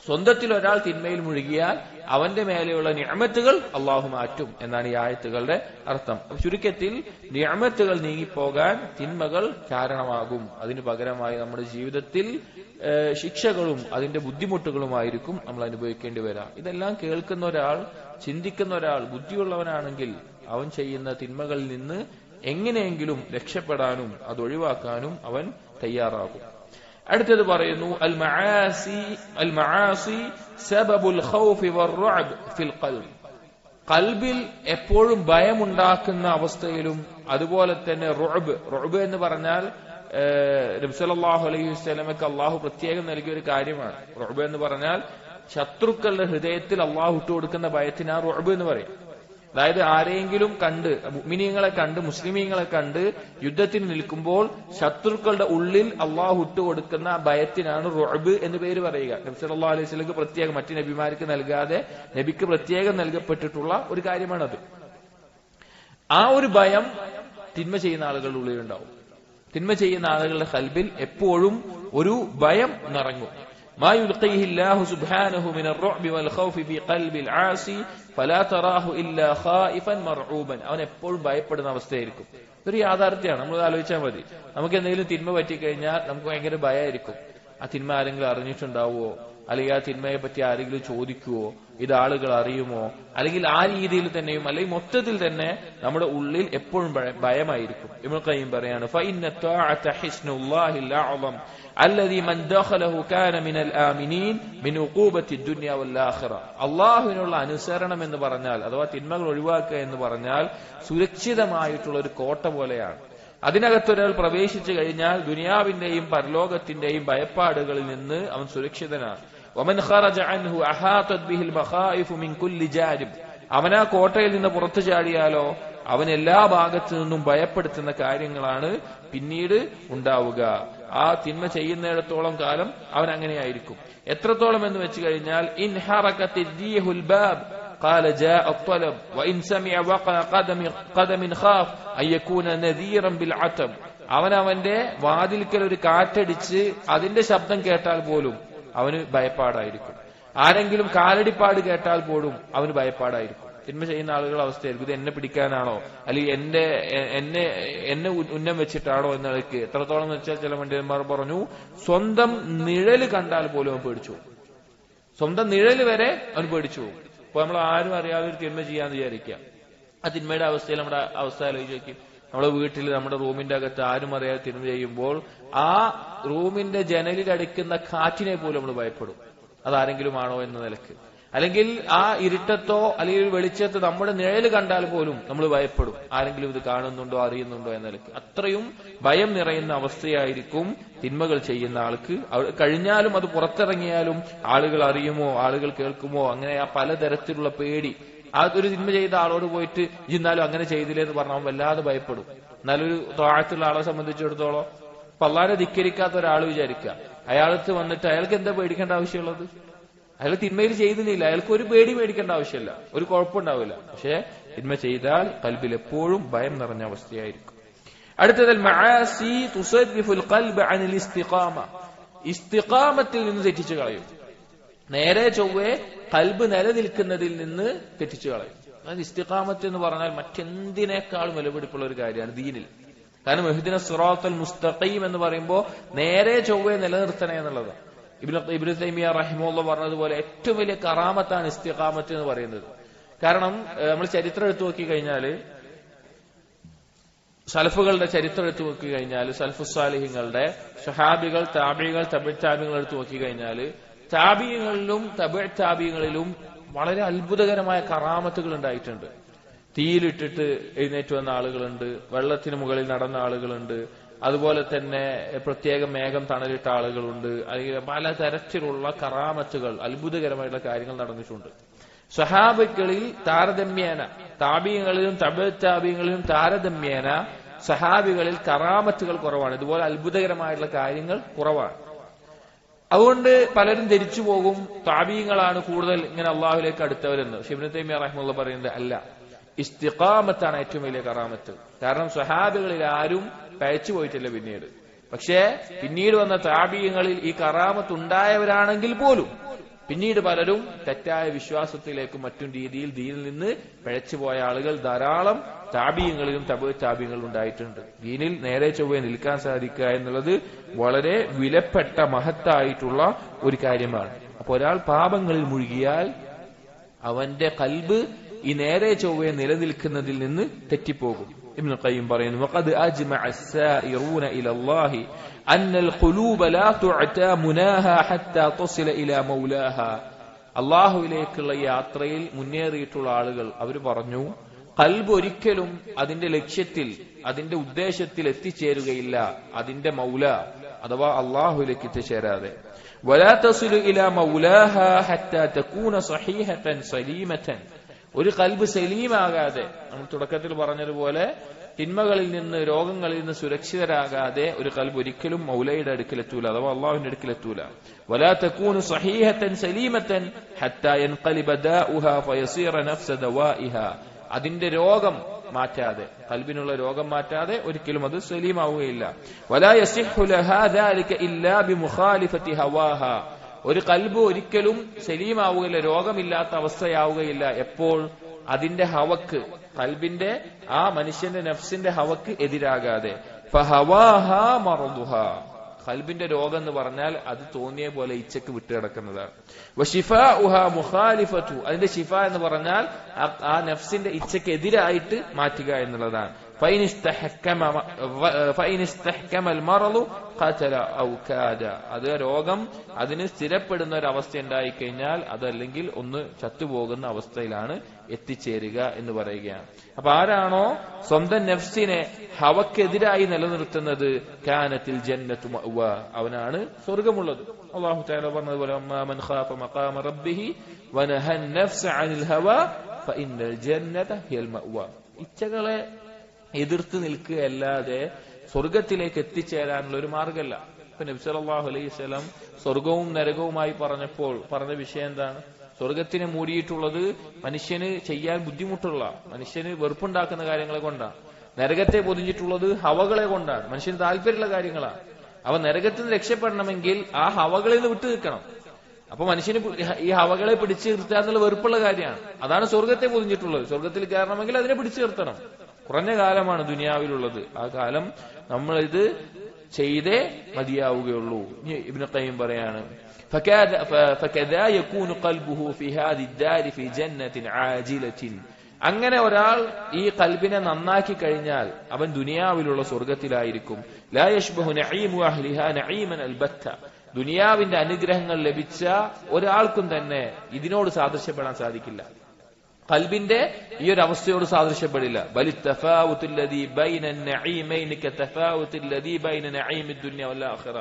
സ്വന്തത്തിൽ ഒരാൾ തിന്മയിൽ മുഴുകിയാൽ അവന്റെ മേലെയുള്ള നിഅമത്തുകൾ അള്ളാഹു മാറ്റും എന്നാണ് ഈ ആയത്തുകളുടെ അർത്ഥം. ചുരുക്കത്തിൽ, നിഅമത്തുകൾ നീങ്ങിപ്പോകാൻ തിന്മകൾ കാരണമാകും. അതിനു പകരമായി നമ്മുടെ ജീവിതത്തിൽ ശിക്ഷകളും അതിന്റെ ബുദ്ധിമുട്ടുകളുമായിരിക്കും നമ്മൾ അനുഭവിക്കേണ്ടി വരാം. ഇതെല്ലാം കേൾക്കുന്ന ഒരാൾ, ചിന്തിക്കുന്ന ഒരാൾ ബുദ്ധിയുള്ളവനാണെങ്കിൽ അവൻ ചെയ്യുന്ന തിന്മകളിൽ നിന്ന് എങ്ങനെയെങ്കിലും രക്ഷപ്പെടാനും അതൊഴിവാക്കാനും അവൻ തയ്യാറാകും. അടുത്തത് പറയുന്നു, അൽ മആസി സബബുൽ ഖൗഫി വർ-റുഅബ് ഫിൽ ഖൽബ്, ഖൽബിൽ എപ്പോഴും ഭയമുണ്ടാക്കുന്ന അവസ്ഥയിലും അതുപോലെ തന്നെ റുഅബ് എന്ന് പറഞ്ഞാൽ നബി സല്ലല്ലാഹു അലൈഹി വസല്ലമക്ക് അള്ളാഹു പ്രത്യേകം നൽകിയ ഒരു കാര്യമാണ്. റുഅബ് എന്ന് പറഞ്ഞാൽ ശത്രുക്കളുടെ ഹൃദയത്തിൽ അള്ളാഹു ഇട്ടുകൊടുക്കുന്ന ഭയത്തിന് ആ റുഅബ് എന്ന് പറയും. അതായത് ആരെങ്കിലും കണ്ട്, മുഅ്മിനീങ്ങളെ കണ്ട്, മുസ്ലിമീങ്ങളെ കണ്ട് യുദ്ധത്തിന് നിൽക്കുമ്പോൾ ശത്രുക്കളുടെ ഉള്ളിൽ അള്ളാഹു ഇട്ടുകൊടുക്കുന്ന ഭയത്തിനാണ് റുഅബ് എന്ന് പേര് പറയുക. നബി സല്ലല്ലാഹു അലൈഹി വസല്ലമക്ക് പ്രത്യേകം, മറ്റു നബിമാർക്ക് നൽകാതെ നബിക്ക് പ്രത്യേകം നൽകപ്പെട്ടിട്ടുള്ള ഒരു കാര്യമാണത്. ആ ഒരു ഭയം തിന്മ ചെയ്യുന്ന ആളുകളുടെ ഉള്ളിലുണ്ടാവും. തിന്മ ചെയ്യുന്ന ആളുകളുടെ ഖൽബിൽ എപ്പോഴും ഒരു ഭയം നിറങ്ങും. ما يلقيه الله سبحانه من الرعب والخوف في قلب العاصي فلا تراه إلا خائفا مرعوبا, അവൻ എപ്പോഴും ഭയപ്പെടുന്ന അവസ്ഥയായിരിക്കും. ഇതൊരു യാഥാർത്ഥ്യമാണ്. നമ്മൾ ആലോചിച്ചാൽ മതി. നമുക്ക് എന്തെങ്കിലും തിന്മ പറ്റിക്കഴിഞ്ഞാൽ നമുക്ക് ഭയങ്കര ഭയമായിരിക്കും. ആ തിന്മ ആരെങ്കിലും അറിഞ്ഞിട്ടുണ്ടാവുമോ, അല്ലെങ്കിൽ ആ തിന്മയെ പറ്റി ആരെങ്കിലും ചോദിക്കുവോ, ഇത് ആളുകൾ അറിയുമോ, അല്ലെങ്കിൽ ആ രീതിയിൽ തന്നെയും അല്ലെങ്കിൽ മൊത്തത്തിൽ തന്നെ നമ്മുടെ ഉള്ളിൽ എപ്പോഴും ഭയമായിരിക്കും. ഇബ്നുൽ ഖയ്യിം പറയാണ്, ഫഇന്ന ത്വാഅത ഹിസ്നുല്ലാഹിൽ അഅ്ളം അല്ലദീ മൻ ദഖലഹു കാന മിനൽ ആമിനീൻ മിൻ ഉഖൂബത്തി ദുനിയ വൽ ആഖിറ. അല്ലാഹുവിനുള്ള അനുസരണം എന്ന് പറഞ്ഞാൽ, അഥവാ തിന്മകൾ ഒഴിവാക്കുക എന്ന് പറഞ്ഞാൽ സുരക്ഷിതമായിട്ടുള്ള ഒരു കോട്ട പോലെയാണ്. അതിനകത്തൊരാൾ പ്രവേശിച്ചു കഴിഞ്ഞാൽ ദുനിയാവിന്റെയും പരലോകത്തിന്റെയും ഭയപ്പാടുകളിൽ നിന്ന് അവൻ സുരക്ഷിതനാണ്. വമൻ ഖറജ അൻഹു അഹാതത് ബിഹിൽ മഖായിഫു മിൻ കുല്ലി ജാനിബ്. അവൻ ആ കോട്ടയിൽ നിന്ന് പുറത്തു ചാടിയാലോ അവൻ എല്ലാ ഭാഗത്തു നിന്നും ഭയപ്പെടുത്തുന്ന കാര്യങ്ങളാണ് പിന്നീട് ഉണ്ടാവുക. ആ തിന്മ ചെയ്യുന്നിടത്തോളം കാലം അവൻ അങ്ങനെയായിരിക്കും. എത്രത്തോളം എന്ന് വെച്ച് കഴിഞ്ഞാൽ ഇൻ ഹറകത്തിദ്ദീഹുൽ ബാബ് قال جاء الطلب وإن سمع وقع قدم خاف أن يكون نذيرا بالعتب. അവന്റെ വാതിൽക്കൽ ഒരു കാറ്റടിച്ച് അതിന്റെ ശബ്ദം കേട്ടാൽ പോലും അവന് ഭയപ്പാടായിരിക്കും. ആരെങ്കിലും കാലടിപ്പാട് കേട്ടാൽ പോലും അവന് ഭയപ്പാടായിരിക്കും. തിന്മ ചെയ്യുന്ന ആളുകളുടെ അവസ്ഥയായിരിക്കും, ഇത് എന്നെ പിടിക്കാനാണോ അല്ലെങ്കിൽ എന്നെ ഉന്നം വെച്ചിട്ടാണോ എന്നതൊക്കെ. എത്രത്തോളം എന്ന് വെച്ചാൽ ചില പണ്ഡിതന്മാർ പറഞ്ഞു, സ്വന്തം നിഴല് കണ്ടാൽ പോലും അവൻ പേടിച്ചു. സ്വന്തം നിഴല് വരെ അവൻ പേടിച്ചു. അപ്പൊ നമ്മൾ ആരും അറിയാതെ ഒരു തിന്മ ചെയ്യാന്ന് വിചാരിക്കുക. ആ തിന്മയുടെ അവസ്ഥയിൽ നമ്മുടെ അവസ്ഥ ആലോചിച്ച് നോക്കി. നമ്മുടെ വീട്ടിൽ നമ്മുടെ റൂമിന്റെ അകത്ത് ആരും അറിയാതെ തിന്മ ചെയ്യുമ്പോൾ ആ റൂമിന്റെ ജനലിൽ അടിക്കുന്ന കാറ്റിനെ പോലും നമ്മൾ ഭയപ്പെടും, അതാരെങ്കിലും ആണോ എന്ന നിലക്ക്. അല്ലെങ്കിൽ ആ ഇരുട്ടത്തോ അല്ലെങ്കിൽ വെളിച്ചത്തോ നമ്മുടെ നിഴല് കണ്ടാൽ പോലും നമ്മൾ ഭയപ്പെടും, ആരെങ്കിലും ഇത് കാണുന്നുണ്ടോ അറിയുന്നുണ്ടോ എന്ന നിലക്ക്. അത്രയും ഭയം നിറയുന്ന അവസ്ഥയായിരിക്കും തിന്മകൾ ചെയ്യുന്ന ആൾക്ക്. കഴിഞ്ഞാലും അത് പുറത്തിറങ്ങിയാലും ആളുകൾ അറിയുമോ, ആളുകൾ കേൾക്കുമോ, അങ്ങനെ ആ പലതരത്തിലുള്ള പേടി. ആ ഒരു തിന്മ ചെയ്ത ആളോട് പോയിട്ട് ഇന്നാലും അങ്ങനെ ചെയ്തില്ലേ എന്ന് പറഞ്ഞാൽ അവൻ വല്ലാതെ ഭയപ്പെടും. എന്നാലൊരു ത്വാഅത്തുള്ള ആളെ സംബന്ധിച്ചിടത്തോളം ഇപ്പൊ അല്ലാതെ ധിക്കരിക്കാത്ത ഒരാൾ വിചാരിക്കുക, അയാൾക്ക് വന്നിട്ട് അയാൾക്ക് എന്താ പേടിക്കേണ്ട ആവശ്യമുള്ളത്? അയാൾ തിന്മയിൽ ചെയ്തില്ല, അയാൾക്ക് ഒരു പേടി മേടിക്കേണ്ട ആവശ്യമില്ല, ഒരു കുഴപ്പമുണ്ടാവില്ല. പക്ഷെ തിന്മ ചെയ്താൽ ഖൽബിൽ എപ്പോഴും ഭയം നിറഞ്ഞ അവസ്ഥയായിരിക്കും. അടുത്തത് മആസി തുസദ്ദിഫുൽ ഖൽബ് അനിൽ ഇസ്തിഖാമ. ഇസ്തിഖാമത്തിൽ നിന്ന് തെറ്റിച്ചു കളയും, നേരെ ചൊവ്വേ ഖൽബ് നിലനിൽക്കുന്നതിൽ നിന്ന് തെറ്റിച്ചു കളയും. അതായത് ഇസ്തിഖാമത്ത് എന്ന് പറഞ്ഞാൽ മറ്റെന്തിനേക്കാളും വിലപിടിപ്പുള്ള ഒരു കാര്യമാണ് ദീനിൽ. കാരണം ഇഹ്ദിന സിറാത്തൽ മുസ്തഖീം എന്ന് പറയുമ്പോൾ നേരെ ചൊവ്വേ നിലനിർത്തണേ എന്നുള്ളത്. ഇബ്നു തൈമിയ റഹിമഹുല്ലാഹ് പറഞ്ഞതുപോലെ ഏറ്റവും വലിയ കറാമത്താണ് ഇസ്തിഖാമത്ത് എന്ന് പറയുന്നത്. കാരണം നമ്മൾ ചരിത്രം എടുത്തു നോക്കി കഴിഞ്ഞാല്, സലഫുകളുടെ ചരിത്രം എടുത്തു നോക്കി കഴിഞ്ഞാൽ, സൽഫുസാലിഹിങ്ങളുടെ സഹാബികൾ, താബികൾ, തബിഅ് താബികൾ എടുത്തു നോക്കി കഴിഞ്ഞാൽ താബികളിലും തബിഅ് താബികളിലും വളരെ അത്ഭുതകരമായ കറാമത്തുകൾ ഉണ്ടായിട്ടുണ്ട്. തീയിലിട്ടിട്ട് എഴുന്നേറ്റ് വന്ന ആളുകളുണ്ട്, വെള്ളത്തിന് മുകളിൽ നടന്ന ആളുകളുണ്ട്, അതുപോലെ തന്നെ പ്രത്യേക മേഘം തണലിട്ട ആളുകളുണ്ട്. അല്ലെങ്കിൽ പലതരത്തിലുള്ള കറാമത്തുകൾ, അത്ഭുതകരമായിട്ടുള്ള കാര്യങ്ങൾ നടന്നിട്ടുണ്ട്. സഹാബികളിൽ താരതമ്യേന, താബികളിലും തബിഅ് താബികളിലും താരതമ്യേന സഹാബികളിൽ കറാമത്തുകൾ കുറവാണ്, ഇതുപോലെ അത്ഭുതകരമായിട്ടുള്ള കാര്യങ്ങൾ കുറവാണ്. അതുകൊണ്ട് പലരും ധരിച്ചു പോകും താബീങ്ങളാണ് കൂടുതൽ ഇങ്ങനെ അള്ളാഹുലേക്ക് അടുത്തവരെന്ന്. ഇബ്നു തൈമിയ റഹിമഹുല്ലാഹ് പറയുന്നത് അല്ല, ഇസ്തിഖാമത്താണ് ഏറ്റവും വലിയ കറാമത്ത്. കാരണം സ്വഹാബികളിൽ ആരും പഴച്ചു പോയിട്ടില്ല പിന്നീട്. പക്ഷേ പിന്നീട് വന്ന താബീങ്ങളിൽ ഈ കറാമത്ത് ഉണ്ടായവരാണെങ്കിൽ പോലും പിന്നീട് പലരും തെറ്റായ വിശ്വാസത്തിലേക്കും മറ്റും രീതിയിൽ ദീനിൽ നിന്ന് പഴച്ചുപോയ ആളുകൾ ധാരാളം താബീങ്ങളിലും തബിഅ് താബികളിലും ഉണ്ടായിട്ടുണ്ട്. ദീനിൽ നേരെ ചൊവ്വേ നിൽക്കാൻ സാധിക്കുക എന്നുള്ളത് വളരെ വിലപ്പെട്ട മഹത്തായിട്ടുള്ള ഒരു കാര്യമാണ്. അപ്പൊ ഒരാൾ പാപങ്ങളിൽ മുഴുകിയാൽ അവന്റെ ഖൽബ് ഈ നേരെ ചൊവ്വേ നിലനിൽക്കുന്നതിൽ നിന്ന് തെറ്റിപ്പോകും. ഇബ്നു ഖയ്യിം പറയുന്നു, വഖദ് അജ്മഅ അസ്സായിറൂന ഇലല്ലാഹി അന്നൽ ഖുലൂബ ലാ തുഅതാ മുനാഹാ ഹത്താ തസില ഇലാ മൗലാഹാ. അല്ലാഹുവിലേക്കുള്ള യാത്രയിൽ മുന്നേറിയിട്ടുള്ള ആളുകൾ അവർ പറഞ്ഞു, ഖൽബ് ഒരിക്കലും അതിന്റെ ലക്ഷ്യത്തിൽ, അതിന്റെ ഉദ്ദേശത്തിൽ എത്തിച്ചേരുകയില്ല അതിന്റെ മൗല അഥവാ അല്ലാഹുവിലേക്ക് എത്തിച്ചേരാതെ. വലാ തസിലു ഇലാ മൗലാഹാ ഹത്താ തകൂന സഹീഹതൻ സലീമതൻ. ഒരു ഖൽബ് സലീമാകാതെ, നമ്മൾ തുടക്കത്തിൽ പറഞ്ഞതുപോലെ തിന്മകളിൽ നിന്ന്, രോഗങ്ങളിൽ നിന്ന് സുരക്ഷിതരാകാതെ ഒരു ഖൽബ് ഒരിക്കലും മൗലയുടെ അടുക്കലെത്തൂല, അഥവാ അള്ളാഹുവിന്റെ അടുക്കലെത്തൂല. വലാ തകൂനു സഹീഹതൻ സലീമതൻ ഹത്താ യൻഖലിബ ദാഉഹാ ഫയസീറ നഫ്സ ദവാഇഹാ. അതിന്റെ രോഗം മാറ്റാതെ, ഖൽബിനുള്ള രോഗം മാറ്റാതെ ഒരിക്കലും അത് സലീമാവുകയില്ല. വലാ യസിഹു ലഹാ ദാലിക ഇല്ലാ ബിമുഖാലിഫതി ഹവാഹാ. ഒരു ഖൽബ് ഒരിക്കലും സലീമാവുകയില്ല, രോഗമില്ലാത്ത അവസ്ഥയാവുകയില്ല എപ്പോൾ അതിന്റെ ഹവക്ക്, ഖൽബിന്റെ ആ മനുഷ്യന്റെ നഫ്സിന്റെ ഹവക്ക് എതിരാകാതെ. ഫഹവാഹാ മർദുഹാ. ഖൽബിന്റെ രോഗം എന്ന് പറഞ്ഞാൽ അത് തോന്നിയ പോലെ ഇച്ഛക്ക് വിട്ടുകിടക്കുന്നതാണ്. വശിഫാഉഹാ മുഖാലിഫതു, അതിന്റെ ശിഫ എന്ന് പറഞ്ഞാൽ ആ നഫ്സിന്റെ ഇച്ഛക്ക് എതിരായിട്ട് മാറ്റുക എന്നുള്ളതാണ്. അത് രോഗം അതിന് സ്ഥിരപ്പെടുന്ന ഒരു അവസ്ഥ ഉണ്ടായി കഴിഞ്ഞാൽ അതല്ലെങ്കിൽ ഒന്ന് ചത്തുപോകുന്ന അവസ്ഥയിലാണ് എത്തിച്ചേരുക എന്ന് പറയുകയാണ്. അപ്പൊ ആരാണോ സ്വന്തം നഫ്സിനെ ഹവക്കെതിരായി നിലനിർത്തുന്നത് കാനത്തിൽ ജന്നത്തു മഅ്വ, അവനാണ് സ്വർഗമുള്ളത്. അല്ലാഹു തആല പറഞ്ഞതുപോലെ മൻ ഖാഫ മഖാമ റബ്ബിഹി വനഹൻ നഫ്സ അനിൽ ഹവാ ഫഇന്നൽ ജന്നത ഹിയൽ മഅ്വ. ഇച്ഛകളെ എതിർത്ത് നിൽക്കുകയല്ലാതെ സ്വർഗത്തിലേക്ക് എത്തിച്ചേരാനുള്ള ഒരു മാർഗമല്ല. ഇപ്പൊ നബി സല്ലല്ലാഹു അലൈഹി വസല്ലം സ്വർഗവും നരകവുമായി പറഞ്ഞപ്പോൾ പറഞ്ഞ വിഷയം എന്താണ്? സ്വർഗത്തിനെ മൂടിയിട്ടുള്ളത് മനുഷ്യന് ചെയ്യാൻ ബുദ്ധിമുട്ടുള്ള, മനുഷ്യന് വെറുപ്പുണ്ടാക്കുന്ന കാര്യങ്ങളെ കൊണ്ടാണ്. നരകത്തെ പൊതിഞ്ഞിട്ടുള്ളത് ഹവകളെ കൊണ്ടാണ്, മനുഷ്യന് താല്പര്യമുള്ള കാര്യങ്ങളാണ്. അവ നരകത്തിൽ നിന്ന് രക്ഷപ്പെടണമെങ്കിൽ ആ ഹവകളിൽ നിന്ന് വിട്ടു നിൽക്കണം. അപ്പൊ മനുഷ്യന് ഈ ഹവകളെ പിടിച്ചു നിർത്തുക എന്നുള്ള വെറുപ്പുള്ള കാര്യമാണ്. അതാണ് സ്വർഗത്തെ പൊതിഞ്ഞിട്ടുള്ളത്. സ്വർഗത്തിൽ കയറണമെങ്കിൽ അതിനെ പിടിച്ചു നിർത്തണം. കുറഞ്ഞ കാലമാണ് ദുനിയാവിലുള്ളത്, ആ കാലം നമ്മൾ ഇത് ചെയ്തേ മതിയാവുകയുള്ളൂ. ഇബ്നു ഖയ്യിം പറയാണ് فكذا يكون قلبه في هذه الدار في جنة عاجلة. അങ്ങനെ ഒരാൾ ഈ ഖൽബിനെ നന്നാക്കി കഴിഞ്ഞാൽ അവൻ ദുനിയാവിലുള്ള സ്വർഗത്തിലായിരിക്കും. ലാ യശ്ബഹു നഈമു അഹ്ലിഹാ നഈമൻ അൽബത്ത. ദുനിയാവിന്റെ അനുഗ്രഹങ്ങൾ ലഭിച്ച ഒരാൾക്കും തന്നെ ഇതിനോട് സാദൃശ്യപ്പെടാൻ സാധിക്കില്ല. ഖൽബിന്റെ ഈ ഒരു അവസ്ഥയോട് സാദൃശ്യപ്പെടില്ല. ബലി തഫാവുത്തുല്ലദീ ബൈന നഈമൈനി കതഫാവുത്തുല്ലദീ ബൈന നഈമിദ് ദുനിയ വൽ ആഖിറ.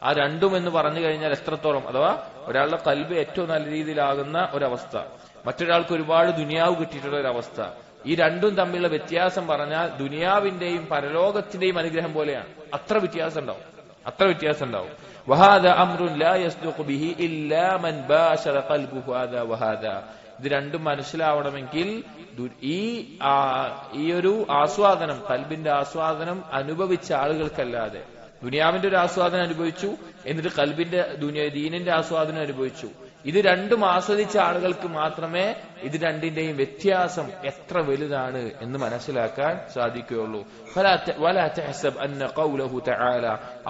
ആ രണ്ടും എന്ന് പറഞ്ഞു കഴിഞ്ഞാൽ എത്രത്തോളം, അഥവാ ഒരാളുടെ ഖൽബ് ഏറ്റവും നല്ല രീതിയിലാകുന്ന ഒരവസ്ഥ, മറ്റൊരാൾക്ക് ഒരുപാട് ദുനിയാവ് കിട്ടിയിട്ടുള്ള ഒരവസ്ഥ, ഈ രണ്ടും തമ്മിലുള്ള വ്യത്യാസം പറഞ്ഞാൽ ദുനിയാവിന്റെയും പരലോകത്തിന്റെയും അനുഗ്രഹം പോലെയാണ്. അത്ര വ്യത്യാസം ഉണ്ടാവും. വഹാദ അംറുൻ ലാ യസ്ദുഖു ബിഹി ഇല്ലാ മൻ ബാശറ ഖൽബുഹു ഹാദാ വഹാദാ. ഇത് രണ്ടും മനസ്സിലാവണമെങ്കിൽ ഈ ഒരു ആസ്വാദനം, ഖൽബിന്റെ ആസ്വാദനം അനുഭവിച്ച ആളുകൾക്കല്ലാതെ, ദുനിയാവിന്റെ ഒരു ആസ്വാദനം അനുഭവിച്ചു, എന്നിട്ട് ഖൽബിന്റെ ദീനിന്റെ ആസ്വാദനം അനുഭവിച്ചു, ഇത് രണ്ടും ആസ്വദിച്ച ആളുകൾക്ക് മാത്രമേ ഇത് രണ്ടിന്റെയും വ്യത്യാസം എത്ര വലുതാണ് എന്ന് മനസ്സിലാക്കാൻ സാധിക്കുകയുള്ളൂ.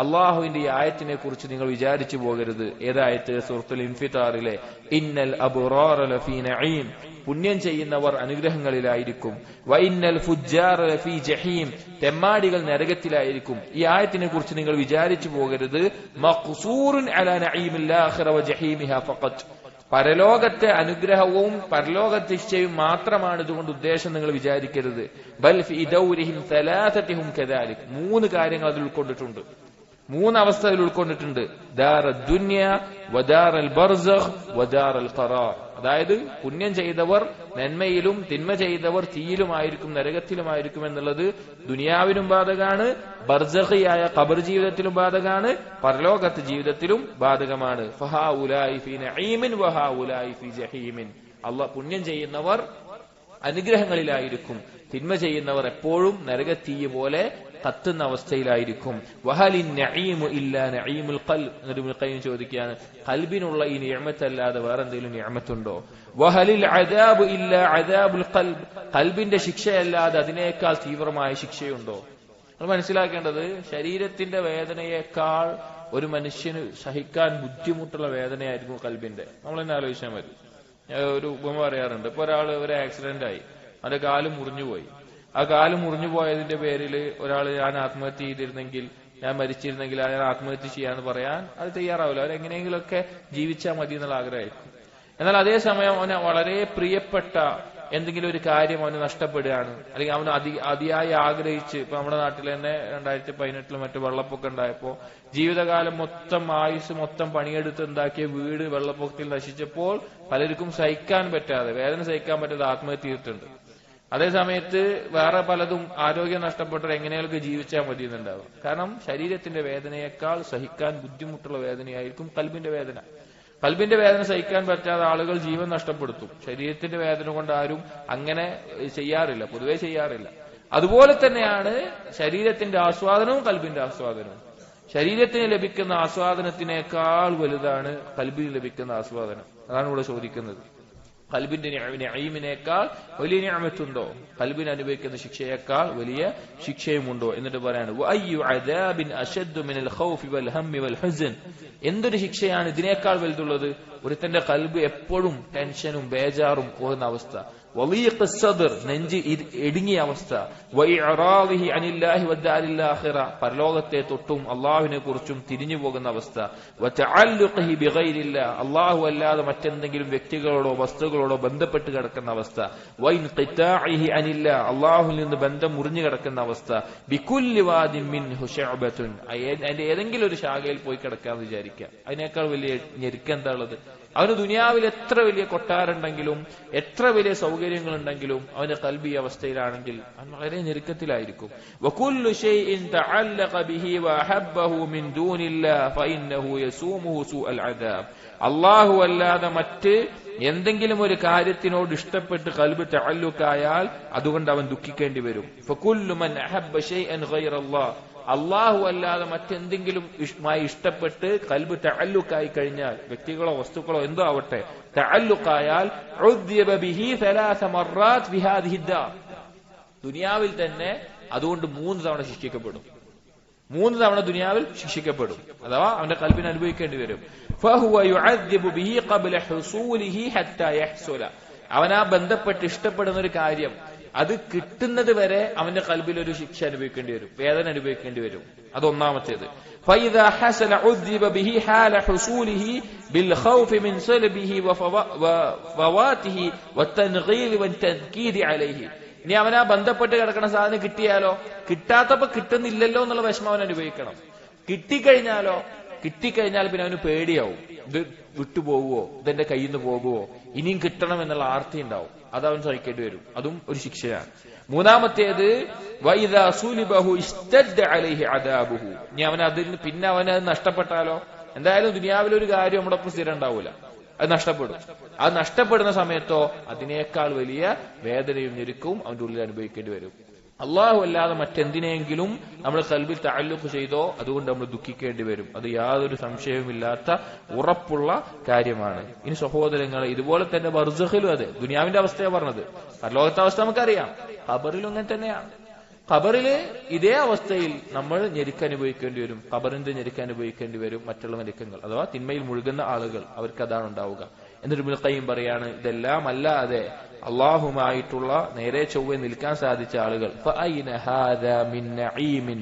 അള്ളാഹുവിന്റെ ഈ ആയത്തിനെ കുറിച്ച് നിങ്ങൾ വിചാരിച്ചു പോകരുത്. ഏതായത്ത്? സൂറത്തുൽ ഇൻഫിതാറിലെ ഇന്നൽ അബ്റാറ ലഫീ നഈം, പുണ്യം ചെയ്യുന്നവർ അനുഗ്രഹങ്ങളിലായിരിക്കും. വഇന്നൽ ഫുജ്ജാറ ലഫീ ജഹീം, തെമ്മാടികൾ നരകത്തിലായിരിക്കും. ഈ ആയത്തിനെ കുറിച്ച് നിങ്ങൾ വിചാരിച്ചു പോകരുത്. മഖ്സൂറുൻ അലാ നഈമിൽ ആഖിറ വജഹീമിഹാ ഫഖത്ത്. പരലോകത്തെ അനുഗ്രഹവും പരലോകത്തെ ശിക്ഷയും മാത്രമാണ് ഇതുകൊണ്ട് ഉദ്ദേശം നിങ്ങൾ വിചാരിക്കരുത്. ബൽ ഫീ ദൗരിഹിം സലാസതിഹും കദാലിക്. 3 കാര്യങ്ങൾ അതിൽ ഉൾക്കൊണ്ടിട്ടുണ്ട്, 3 അവസ്ഥയിൽ ഉൾക്കൊണ്ടിട്ടുണ്ട്. ദാറദ് ദുനിയ വദാറൽ ബർസഖ് വദാറൽ ഖറാർ. അതായത് പുണ്യം ചെയ്തവർ നന്മയിലും തിന്മ ചെയ്തവർ തീയിലുമായിരിക്കും, നരകത്തിലുമായിരിക്കും എന്നുള്ളത് ദുനിയാവിനും ബാധകമാണ്, ബർസഖിയായ ഖബർ ജീവിതത്തിലും ബാധകമാണ്, പരലോകത്ത് ജീവിതത്തിലും ബാധകമാണ്. ഫഹാഉലായി ഫീ നഈമിൻ വഹാഉലായി ഫീ ജഹീമിൻ. അല്ലാഹ് പുണ്യം ചെയ്യുന്നവർ അനുഗ്രഹങ്ങളിലായിരിക്കും, തിന്മ ചെയ്യുന്നവർ എപ്പോഴും നരകത്തീയ പോലെ കത്തുന്ന അവസ്ഥയിലായിരിക്കും. വഹലിൻ നഈമു ഇല്ലാ നഈമുൽ ഖൽബ്. ഇബ്നു ഖയ്യിം ചോദിക്കുകയാണ്, ഖൽബിനുള്ള ഈ നിഅമത്തല്ലാതെ വേറെ എന്തെങ്കിലും നിഅമത്തുണ്ടോ? വഹലിൽ അദാബു ഇല്ലാ അദാബുൽ ഖൽബ്. ഖൽബിന്റെ ശിക്ഷയല്ലാതെ അതിനേക്കാൾ തീവ്രമായ ശിക്ഷയുണ്ടോ? നമ്മൾ മനസ്സിലാക്കേണ്ടത്, ശരീരത്തിന്റെ വേദനയേക്കാൾ ഒരു മനുഷ്യന് സഹിക്കാൻ ബുദ്ധിമുട്ടുള്ള വേദനയായിരിക്കും ഖൽബിന്റെ. നമ്മൾ തന്നെ ആലോചിച്ചാൽ മതി. ഒരു ഉപമ പറയാറുണ്ട്. ഇപ്പൊ ഒരു ആക്സിഡന്റ് ആയി, അവന്റെ കാല് മുറിഞ്ഞുപോയി. ആ കാല് മുറിഞ്ഞു പോയതിന്റെ പേരിൽ ഒരാൾ ഞാൻ ആത്മഹത്യ ചെയ്തിരുന്നെങ്കിൽ, ഞാൻ മരിച്ചിരുന്നെങ്കിൽ ഞാൻ ആത്മഹത്യ ചെയ്യാന്ന് പറയാൻ അത് തയ്യാറാവില്ല. അവരെങ്ങനെയെങ്കിലുമൊക്കെ ജീവിച്ചാൽ മതി എന്നുള്ള ആഗ്രഹമായിരിക്കും. എന്നാൽ അതേസമയം അവന് വളരെ പ്രിയപ്പെട്ട എന്തെങ്കിലും ഒരു കാര്യം അവന് നഷ്ടപ്പെടുകയാണ്, അല്ലെങ്കിൽ അവന് അതിയായി ആഗ്രഹിച്ച്, ഇപ്പൊ നമ്മുടെ നാട്ടിൽ തന്നെ 2018 മറ്റു വെള്ളപ്പൊക്കം ഉണ്ടായപ്പോ ജീവിതകാലം മൊത്തം ആയുസ് മൊത്തം പണിയെടുത്ത് ഉണ്ടാക്കിയ വീട് വെള്ളപ്പൊക്കത്തിൽ നശിച്ചപ്പോൾ പലർക്കും സഹിക്കാൻ പറ്റാതെ, വേദന സഹിക്കാൻ പറ്റാതെ ആത്മഹത്യ ചെയ്തിട്ടുണ്ട്. അതേസമയത്ത് വേറെ പലതും ആരോഗ്യം നഷ്ടപ്പെട്ടവർ എങ്ങനെയൊക്കെ ജീവിച്ചാൽ മതി എന്നുണ്ടാവും. കാരണം ശരീരത്തിന്റെ വേദനയേക്കാൾ സഹിക്കാൻ ബുദ്ധിമുട്ടുള്ള വേദനയായിരിക്കും ഖൽബിന്റെ വേദന. ഖൽബിന്റെ വേദന സഹിക്കാൻ പറ്റാതെ ആളുകൾ ജീവൻ നഷ്ടപ്പെടുത്തും. ശരീരത്തിന്റെ വേദന കൊണ്ട് ആരും അങ്ങനെ ചെയ്യാറില്ല, പൊതുവെ ചെയ്യാറില്ല. അതുപോലെ തന്നെയാണ് ശരീരത്തിന്റെ ആസ്വാദനവും ഖൽബിന്റെ ആസ്വാദനവും. ശരീരത്തിന് ലഭിക്കുന്ന ആസ്വാദനത്തിനേക്കാൾ വലുതാണ് ഖൽബിന് ലഭിക്കുന്ന ആസ്വാദനം. അതാണ് ഇവിടെ ചോദിക്കുന്നത്. ഖൽബിന്റെ നഈമിനേക്കാൾ വലിയ നിഅമത്തുണ്ടോ? ഖൽബിന് അനുഭവിക്കുന്ന ശിക്ഷയേക്കാൾ വലിയ ശിക്ഷയുമുണ്ടോ? എന്നിട്ട് പറയാണ് വഅയ്യു അദാബിൻ അശദ്ദു മിനൽ ഖൗഫി വൽ ഹമ്മി വൽ ഹുസ്ൻ. എന്തൊരു ശിക്ഷയാണ് ഇതിനേക്കാൾ വലുതുള്ളത്? ഒരുത്തന്റെ ഖൽബ് എപ്പോഴും ടെൻഷനും ബേജാറും പോകുന്ന അവസ്ഥ, വളീഖ് സദ്ർ നെഞ്ച് ഇടുങ്ങിയ അവസ്ഥ, വഇറാദിഹി അനില്ലാഹി വദ്ദാരിൽ ആഖിറ പരലോകത്തെ തൊട്ടും അല്ലാഹുവിനെ കുറിച്ചും തിരിഞ്ഞു പോകുന്ന അവസ്ഥ, വതഅല്ലുഖിഹി ബിഗൈരില്ലാ അല്ലാഹു അല്ലാതെ മറ്റെന്തെങ്കിലും വ്യക്തികളോടോ വസ്തുക്കളോടോ ബന്ധപ്പെട്ട് കിടക്കുന്ന അവസ്ഥ, വഇൻഖിതാഇഹി അനില്ലാ അല്ലാഹുവിൽ നിന്ന് ബന്ധം മുറിഞ്ഞു കിടക്കുന്ന അവസ്ഥ, ബികുല്ലി വാദിൻ മിൻഹു ശഅബത്തുൻ അതിന്റെ ഏതെങ്കിലും ഒരു ശാഖയിൽ പോയി കിടക്കാന്ന് വിചാരിക്കുക. അതിനേക്കാൾ വലിയ ഞെരുക്കം എന്താ ഉള്ളത്? അവന് ദുനിയാവിൽ എത്ര വലിയ കൊട്ടാരുണ്ടെങ്കിലും എത്ര വലിയ സൗകര്യങ്ങളുണ്ടെങ്കിലും അവന്റെ ഖൽബി അവസ്ഥയിലാണെങ്കിൽ അവൻ വളരെ ഞെരുക്കത്തിലായിരിക്കും. വകുല്ലു ശൈഇൻ തഅല്ലഖ ബിഹി വഅഹബ്ബഹു മിൻ ദൂനില്ലാഹി ഫഇന്നഹു യസൂമുഹു സൂഅൽ അദാബ്. അല്ലാഹു അല്ലാതെ മറ്റ് എന്തെങ്കിലും ഒരു കാര്യത്തിനോട് ഇഷ്ടപ്പെട്ട് ഖൽബ് തഅല്ലുഖായാൽ അതുകൊണ്ട് അവൻ ദുഃഖിക്കേണ്ടി വരും. ഫകുല്ലു മൻ അഹബ്ബ ശൈഅൻ ഗൈറല്ലാഹ് അള്ളാഹു അല്ലാതെ മറ്റെന്തെങ്കിലും ഇഷ്ടപ്പെട്ട് ഖൽബ് തഅല്ലുഖായി കഴിഞ്ഞാൽ, വ്യക്തികളോ വസ്തുക്കളോ എന്തോ ആവട്ടെ, തഅല്ലുഖായാൽ ഉദ്ദിബ ബിഹി 3 മർറാത്ത് ഫി ഹാദിഹി ദാർ ദുനിയാവിൽ തന്നെ അതുകൊണ്ട് 3 തവണ ശിക്ഷിക്കപ്പെടും. 3 തവണ ദുനിയാവിൽ ശിക്ഷിക്കപ്പെടും, അഥവാ അവന്റെ ഖൽബിനെ അനുഭവിക്കേണ്ടി വരും. ഫഹുവ യുഅദ്ദിബു ബിഹി ഖബ്ല ഹുസൂലിഹി ഹത്താ യഹ്സുല. അവനാ ബന്ധപ്പെട്ട് ഇഷ്ടപ്പെടുന്ന ഒരു കാര്യം അത് കിട്ടുന്നത് വരെ അവന്റെ ഖൽബിൽ ഒരു ശിക്ഷ അനുഭവിക്കേണ്ടി വരും, വേദന അനുഭവിക്കേണ്ടി വരും. അതൊന്നാമത്തേത്. فإذا حصل عذب به حال حصوله بالخوف من سلبه وفواته والتنغيل والتنكيد عليه. ഇനി അവനാ ബന്ധപ്പെട്ട് കിടക്കുന്ന സാധനം കിട്ടിയാലോ, കിട്ടാത്തപ്പോ കിട്ടുന്നില്ലല്ലോ എന്നുള്ള വിഷമം അവൻ അനുഭവിക്കണം. കിട്ടിക്കഴിഞ്ഞാൽ പിന്നെ അവന് പേടിയാവും, ഇത് വിട്ടുപോകുവോ, ഇതെന്റെ കയ്യിൽ നിന്ന് പോകുവോ, ഇനിയും കിട്ടണം എന്നുള്ള ആർത്തി ഉണ്ടാവും. അത് അവൻ സഹിക്കേണ്ടി വരും, അതും ഒരു ശിക്ഷയാണ്. മൂന്നാമത്തേത് വൈദാ സുലിബഹു ഇസ്തദ്ദ അലൈഹി അദാബുഹു. ഇനി പിന്നെ അവനത് നഷ്ടപ്പെട്ടാലോ, എന്തായാലും ദുനിയാവിലൊരു കാര്യം നമ്മുടെ ഒപ്പം സ്ഥിരം ഉണ്ടാവൂല, അത് നഷ്ടപ്പെടും. അത് നഷ്ടപ്പെടുന്ന സമയത്തോ അതിനേക്കാൾ വലിയ വേദനയും ഞെരുക്കവും അവന്റെ ഉള്ളിൽ അനുഭവിക്കേണ്ടി വരും. അള്ളാഹു അല്ലാതെ മറ്റെന്തിനെങ്കിലും നമ്മൾ ഖൽബിൽ തഅല്ലുഖ് ചെയ്തോ അതുകൊണ്ട് നമ്മൾ ദുഃഖിക്കേണ്ടി വരും. അത് യാതൊരു സംശയവുമില്ലാത്ത ഉറപ്പുള്ള കാര്യമാണ്. ഇനി സഹോദരങ്ങളെ, ഇതുപോലെ തന്നെ ബർസഖിലും അതെ, ദുനിയാവിന്റെ അവസ്ഥയാണ് പറഞ്ഞത്. പരലോകത്തെ അവസ്ഥ നമുക്കറിയാം, ഖബറിലും അങ്ങനെ തന്നെയാണ്. ഖബറില് ഇതേ അവസ്ഥയിൽ നമ്മൾ ഞെരുക്കനുഭവിക്കേണ്ടി വരും, ഖബറിന്റെ ഞെരുക്കനുഭവിക്കേണ്ടി വരും. മറ്റുള്ള ഞെരുക്കങ്ങൾ അഥവാ തിന്മയിൽ മുഴുകുന്ന ആളുകൾ അവർക്ക് അതാണ് ഉണ്ടാവുക. എന്നിട്ട് ഇബ്നുൽ ഖയ്യിം പറയാണ്, ഇതെല്ലാം അല്ലാതെ അള്ളാഹുമായിട്ടുള്ള നേരെ ചൊവ്വെ നിൽക്കാൻ സാധിച്ച ആളുകൾ ഫഅയ്ന ഹാദാ മിൻ നഈമിൻ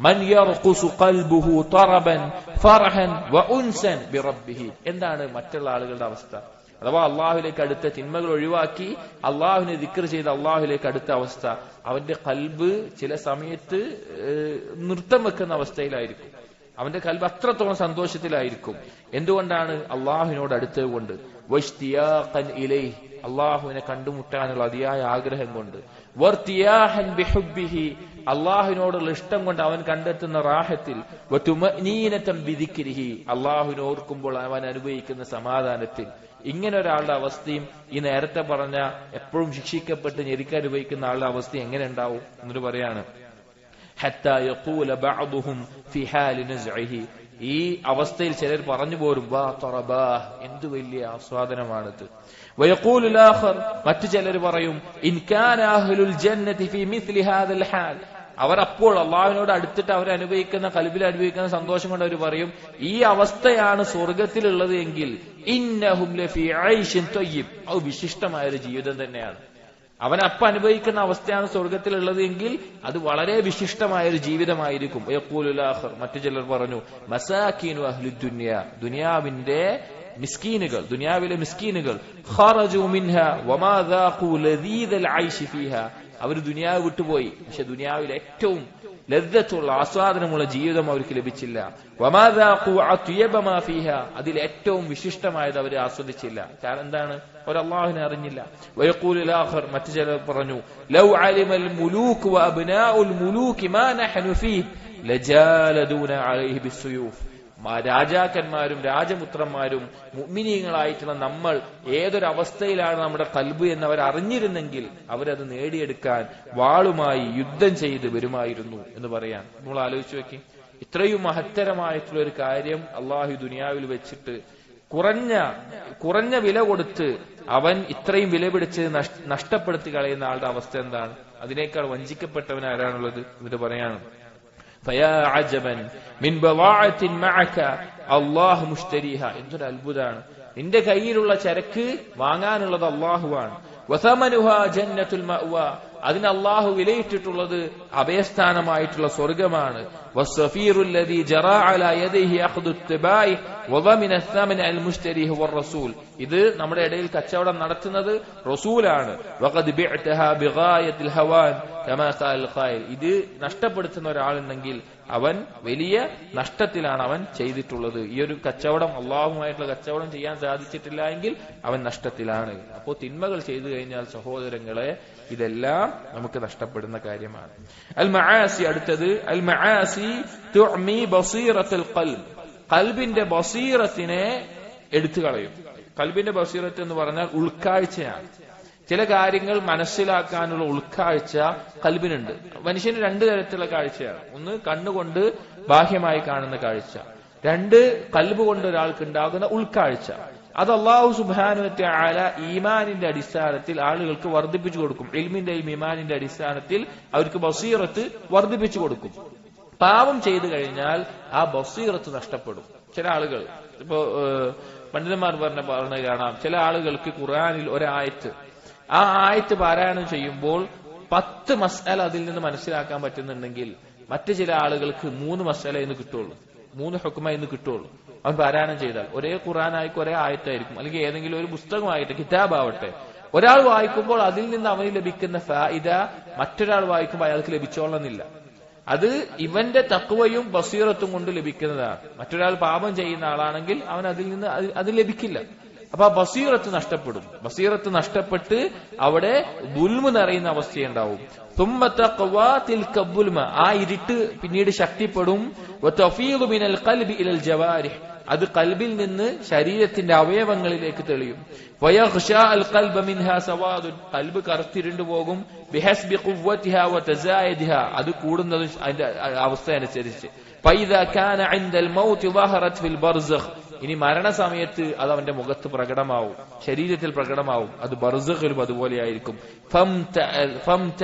മൻ യർഖുസു ഖൽബുഹു തറബൻ ഫർഹൻ വഉൻസൻ ബിറബ്ബിഹി. എന്താണ് മറ്റുള്ള ആളുകളുടെ അവസ്ഥ? അഥവാ അള്ളാഹുലേക്ക് അടുത്ത തിന്മകൾ ഒഴിവാക്കി അള്ളാഹുവിനെ ദിക്ർ ചെയ്ത് അള്ളാഹുലേക്ക് അടുത്ത അവസ്ഥ, അവന്റെ ഖൽബ് ചില സമയത്ത് നൃത്തം വെക്കുന്ന അവസ്ഥയിലായിരിക്കും. അവന്റെ ഖൽബ് അത്രത്തോളം സന്തോഷത്തിലായിരിക്കും. എന്തുകൊണ്ടാണ്? അള്ളാഹുവിനോട് അടുത്തത് കൊണ്ട്. വഷ്തിയാഖൻ ഇലൈഹി, അള്ളാഹുവിനെ കണ്ടുമുട്ടാനുള്ള അതിയായ ആഗ്രഹം കൊണ്ട്. വർത്തിയാഹൻ ബിഹുബ്ബിഹി, അള്ളാഹുവിനോടുള്ള ഇഷ്ടം കൊണ്ട് അവൻ കണ്ടെത്തുന്ന റാഹത്തിൽ. വതുമനീനതൻ ബിദിക്രിഹി, അള്ളാഹുവിനെ ഓർക്കുമ്പോൾ അവൻ അനുഭവിക്കുന്ന സമാധാനത്തിൽ. ഇങ്ങനെ ഒരാളുടെ അവസ്ഥയും ഈ നേരത്തെ പറഞ്ഞ എപ്പോഴും ശിക്ഷിക്കപ്പെട്ട് ഞെരുക്കം അനുഭവിക്കുന്ന ആളുടെ അവസ്ഥ എങ്ങനെ ഉണ്ടാവും എന്നിട്ട് പറയാണ്, ഹത്താ യഖൂല ബഅദുഹും ഫി ഹാലി നസ്ഇഹി, ഈ അവസ്ഥയിൽ ചിലർ പറഞ്ഞു പോരും, വാ തറബാഹ്, എന്ത് വലിയ ആസ്വാദനമാണിത്. വയഖൂലുൽ ആഖർ, മറ്റു ചിലർ പറയും, ഇൻ കാന അഹ്ലുൽ ജന്നതി ഫീ മിസ്ലി ഹാദൽ ഹാൽ, അവർ അപ്പോൾ അള്ളാഹുവിനോട് അടുത്തിട്ട് അവർ അനുഭവിക്കുന്ന ഖൽബിൽ അനുഭവിക്കുന്ന സന്തോഷം കൊണ്ട് അവർ പറയും, ഈ അവസ്ഥയാണ് സ്വർഗത്തിലുള്ളത് എങ്കിൽ ഇന്നഹും ലഫീ ഐശിൻ തയ്യിബ്, അത് വിശിഷ്ടമായ ഒരു ജീവിതം തന്നെയാണ്. അവൻ അപ്പം അനുഭവിക്കുന്ന അവസ്ഥയാണ് സ്വർഗത്തിലുള്ളത് എങ്കിൽ അത് വളരെ വിശിഷ്ടമായ ഒരു ജീവിതമായിരിക്കും. യഖൂലുൽ ആഖർ, മറ്റു ചിലർ പറഞ്ഞു, മസാകീനു അഹ്ലി ദുനിയ, ദുനിയാവിന്റെ മിസ്കീനുകൾ, ദുനിയാവിലെ മിസ്കീനുകൾ, ഖറജു മിൻഹാ വമാ ദാഖു ലദീദൽ ഐശി ഫീഹാ, അവർ ദുനിയാവ് വിട്ടുപോയി, പക്ഷെ ദുനിയാവിലെ ഏറ്റവും ലദ്ദത്തുള്ള ആസ്വാദനമുള്ള ജീവിതം അവർക്ക് ലഭിച്ചില്ല. വമാ ദാഖു അത്യബ മാ ഫീഹാ, അതിൽ ഏറ്റവും വിശിഷ്ടമായത് അവർ ആസ്വദിച്ചില്ല. കാരണം എന്താണ്? അവർ അല്ലാഹുവിനെ അറിഞ്ഞില്ല. വയഖൂലുൽ ആഖർ, മറ്റു ചിലർ പറഞ്ഞു, ലൗ അലിമൽ മുലൂക് വഅബ്നാഉൽ മുലൂക് മാ നഹ്നു ഫീഹി ലജാലദൂന അലൈഹി ബിസ്സുയൂഫ്, രാജാക്കന്മാരും രാജപുത്രന്മാരും മുഅ്മിനീങ്ങളായിട്ടുള്ള നമ്മൾ ഏതൊരവസ്ഥയിലാണ് നമ്മുടെ ഖൽബ് എന്നവർ അറിഞ്ഞിരുന്നെങ്കിൽ അവരത് നേടിയെടുക്കാൻ വാളുമായി യുദ്ധം ചെയ്ത് വരുമായിരുന്നു എന്ന് പറയാൻ. നമ്മൾ ആലോചിച്ചു വെക്കി, ഇത്രയും മഹത്തരമായിട്ടുള്ള ഒരു കാര്യം അള്ളാഹു ദുനിയാവിൽ വെച്ചിട്ട് കുറഞ്ഞ വില കൊടുത്ത് അവൻ ഇത്രയും വില പിടിച്ച് നഷ്ടപ്പെടുത്തി കളയുന്ന ആളുടെ അവസ്ഥ എന്താണ്? അതിനേക്കാൾ വഞ്ചിക്കപ്പെട്ടവൻ ആരാണുള്ളത്? എന്നിട്ട് പറയാണ് فيا عجبا من بضاعة معك الله مشتريها. എന്തൊരു അത്ഭുതമാണ്! നിന്റെ കയ്യിലുള്ള ചരക്ക് വാങ്ങാനുള്ളത് അള്ളാഹുവാണ്. വസമനുഹാ ജന്നത്തുൽ മഅ്വ, അതിന് അള്ളാഹു വിലയിട്ടിട്ടുള്ളത് അഭയസ്ഥാനമായിട്ടുള്ള സ്വർഗമാണ്. വസ്സഫീറുൽ ലദീ ജറാ അലാ യദിഹി അഖ്ദു ഇത്തിബാഇ വദമിന الثمن المشتري هو الرسول. ഇത് നമ്മുടെ ഇടയിൽ കച്ചവടം നടത്തുന്നത് റസൂലാണ്. വഖദ് ബിഅതഹാ ബിഗായത്തിൽ ഹവാൻ കമാ ഖാൽ ഖായിൽ. ഇത് നഷ്ടപ്പെടുത്തുന്ന ഒരാളുണ്ടെങ്കിൽ അവൻ വലിയ നഷ്ടത്തിലാണ് അവൻ ചെയ്തിട്ടുള്ളത്. ഈ ഒരു കച്ചവടം അള്ളാഹുമായിട്ടുള്ള കച്ചവടം ചെയ്യാൻ സാധിച്ചിട്ടില്ല എങ്കിൽ അവൻ നഷ്ടത്തിലാണ്. അപ്പോൾ തിന്മകൾ ചെയ്തു കഴിഞ്ഞാൽ സഹോദരങ്ങളെ ഇതെല്ലാം നമുക്ക് നഷ്ടപ്പെടുന്ന കാര്യമാണ്. അൽ മആസി, അടുത്തത് അൽ മആസി തുഅമി ബസീറത്തുൽ ഖൽബ്. ഖൽബിന്റെ ബസീറത്തിനെ എടുത്തു കളയും. ഖൽബിന്റെ ബസീറത്ത് എന്ന് പറഞ്ഞാൽ ഉൾക്കാഴ്ചയാണ്. ചില കാര്യങ്ങൾ മനസ്സിലാക്കാനുള്ള ഉൾക്കാഴ്ച ഖൽബിനുണ്ട്. മനുഷ്യന് രണ്ട് തരത്തിലുള്ള കാഴ്ചയാണ്. ഒന്ന് കണ്ണുകൊണ്ട് ബാഹ്യമായി കാണുന്ന കാഴ്ച, രണ്ട് ഖൽബ് കൊണ്ട് ഒരാൾക്ക് ഉണ്ടാകുന്ന ഉൾക്കാഴ്ച. അത് അല്ലാഹു സുബ്ഹാനഹു വ തആല ഈമാനിന്റെ അടിസ്ഥാനത്തിൽ ആളുകൾക്ക് വർദ്ധിപ്പിച്ചു കൊടുക്കും. ഇൽമിന്റെയും ഈമാനിന്റെ അടിസ്ഥാനത്തിൽ അവർക്ക് ബസീറത്ത് വർദ്ധിപ്പിച്ചു കൊടുക്കും. പാപം ചെയ്തു കഴിഞ്ഞാൽ ആ ബസീറത്ത് നഷ്ടപ്പെടും. ചില ആളുകൾ ഇപ്പോ പണ്ഡിതന്മാർ പറഞ്ഞ കാണാം, ചില ആളുകൾക്ക് ഖുർആനിൽ ഒരായത്ത്, ആ ആയത്ത് പാരായണം ചെയ്യുമ്പോൾ 10 മസ്അല അതിൽ നിന്ന് മനസ്സിലാക്കാൻ പറ്റുന്നുണ്ടെങ്കിൽ മറ്റു ചില ആളുകൾക്ക് 3 മസ്അല എന്ന് കിട്ടുള്ളൂ, 3 ഹുക്മ എന്ന് കിട്ടുള്ളൂ. അവൻ പാരായണം ചെയ്താൽ ഒരേ ഖുർആനായിരിക്കും, ഒരേ ആയത്തായിരിക്കും, അല്ലെങ്കിൽ ഏതെങ്കിലും ഒരു പുസ്തകമായിട്ട് കിതാബാവട്ടെ. ഒരാൾ വായിക്കുമ്പോൾ അതിൽ നിന്ന് അവന് ലഭിക്കുന്ന ഫായിദ മറ്റൊരാൾ വായിക്കുമ്പോൾ അയാൾക്ക് ലഭിച്ചോളന്നില്ല. അത് ഇവന്റെ തഖ്വയും ബസീറത്തും കൊണ്ട് ലഭിക്കുന്നതാണ്. മറ്റൊരാൾ പാപം ചെയ്യുന്ന ആളാണെങ്കിൽ അവൻ അതിൽ നിന്ന് അത് ലഭിക്കില്ല. അപ്പൊ ആ ബസീറത്ത് നഷ്ടപ്പെടും. ബസീറത്ത് നഷ്ടപ്പെട്ട് അവിടെ ദുൽമ് നിറയുന്ന അവസ്ഥയുണ്ടാവും. ആ ഇരുട്ട് പിന്നീട് ശക്തിപ്പെടും. അത് കൽബിൽ നിന്ന് ശരീരത്തിന്റെ അവയവങ്ങളിലേക്ക് തെളിയും. കൽബ് കറുത്തിരുണ്ടു പോകും. അത് കൂടുന്നതും അതിന്റെ അവസ്ഥ അനുസരിച്ച്. ഇനി മരണസമയത്ത് അത് അവന്റെ മുഖത്ത് പ്രകടമാവും, ശരീരത്തിൽ പ്രകടമാവും. അത് ബർസഖിലും അതുപോലെയായിരിക്കും.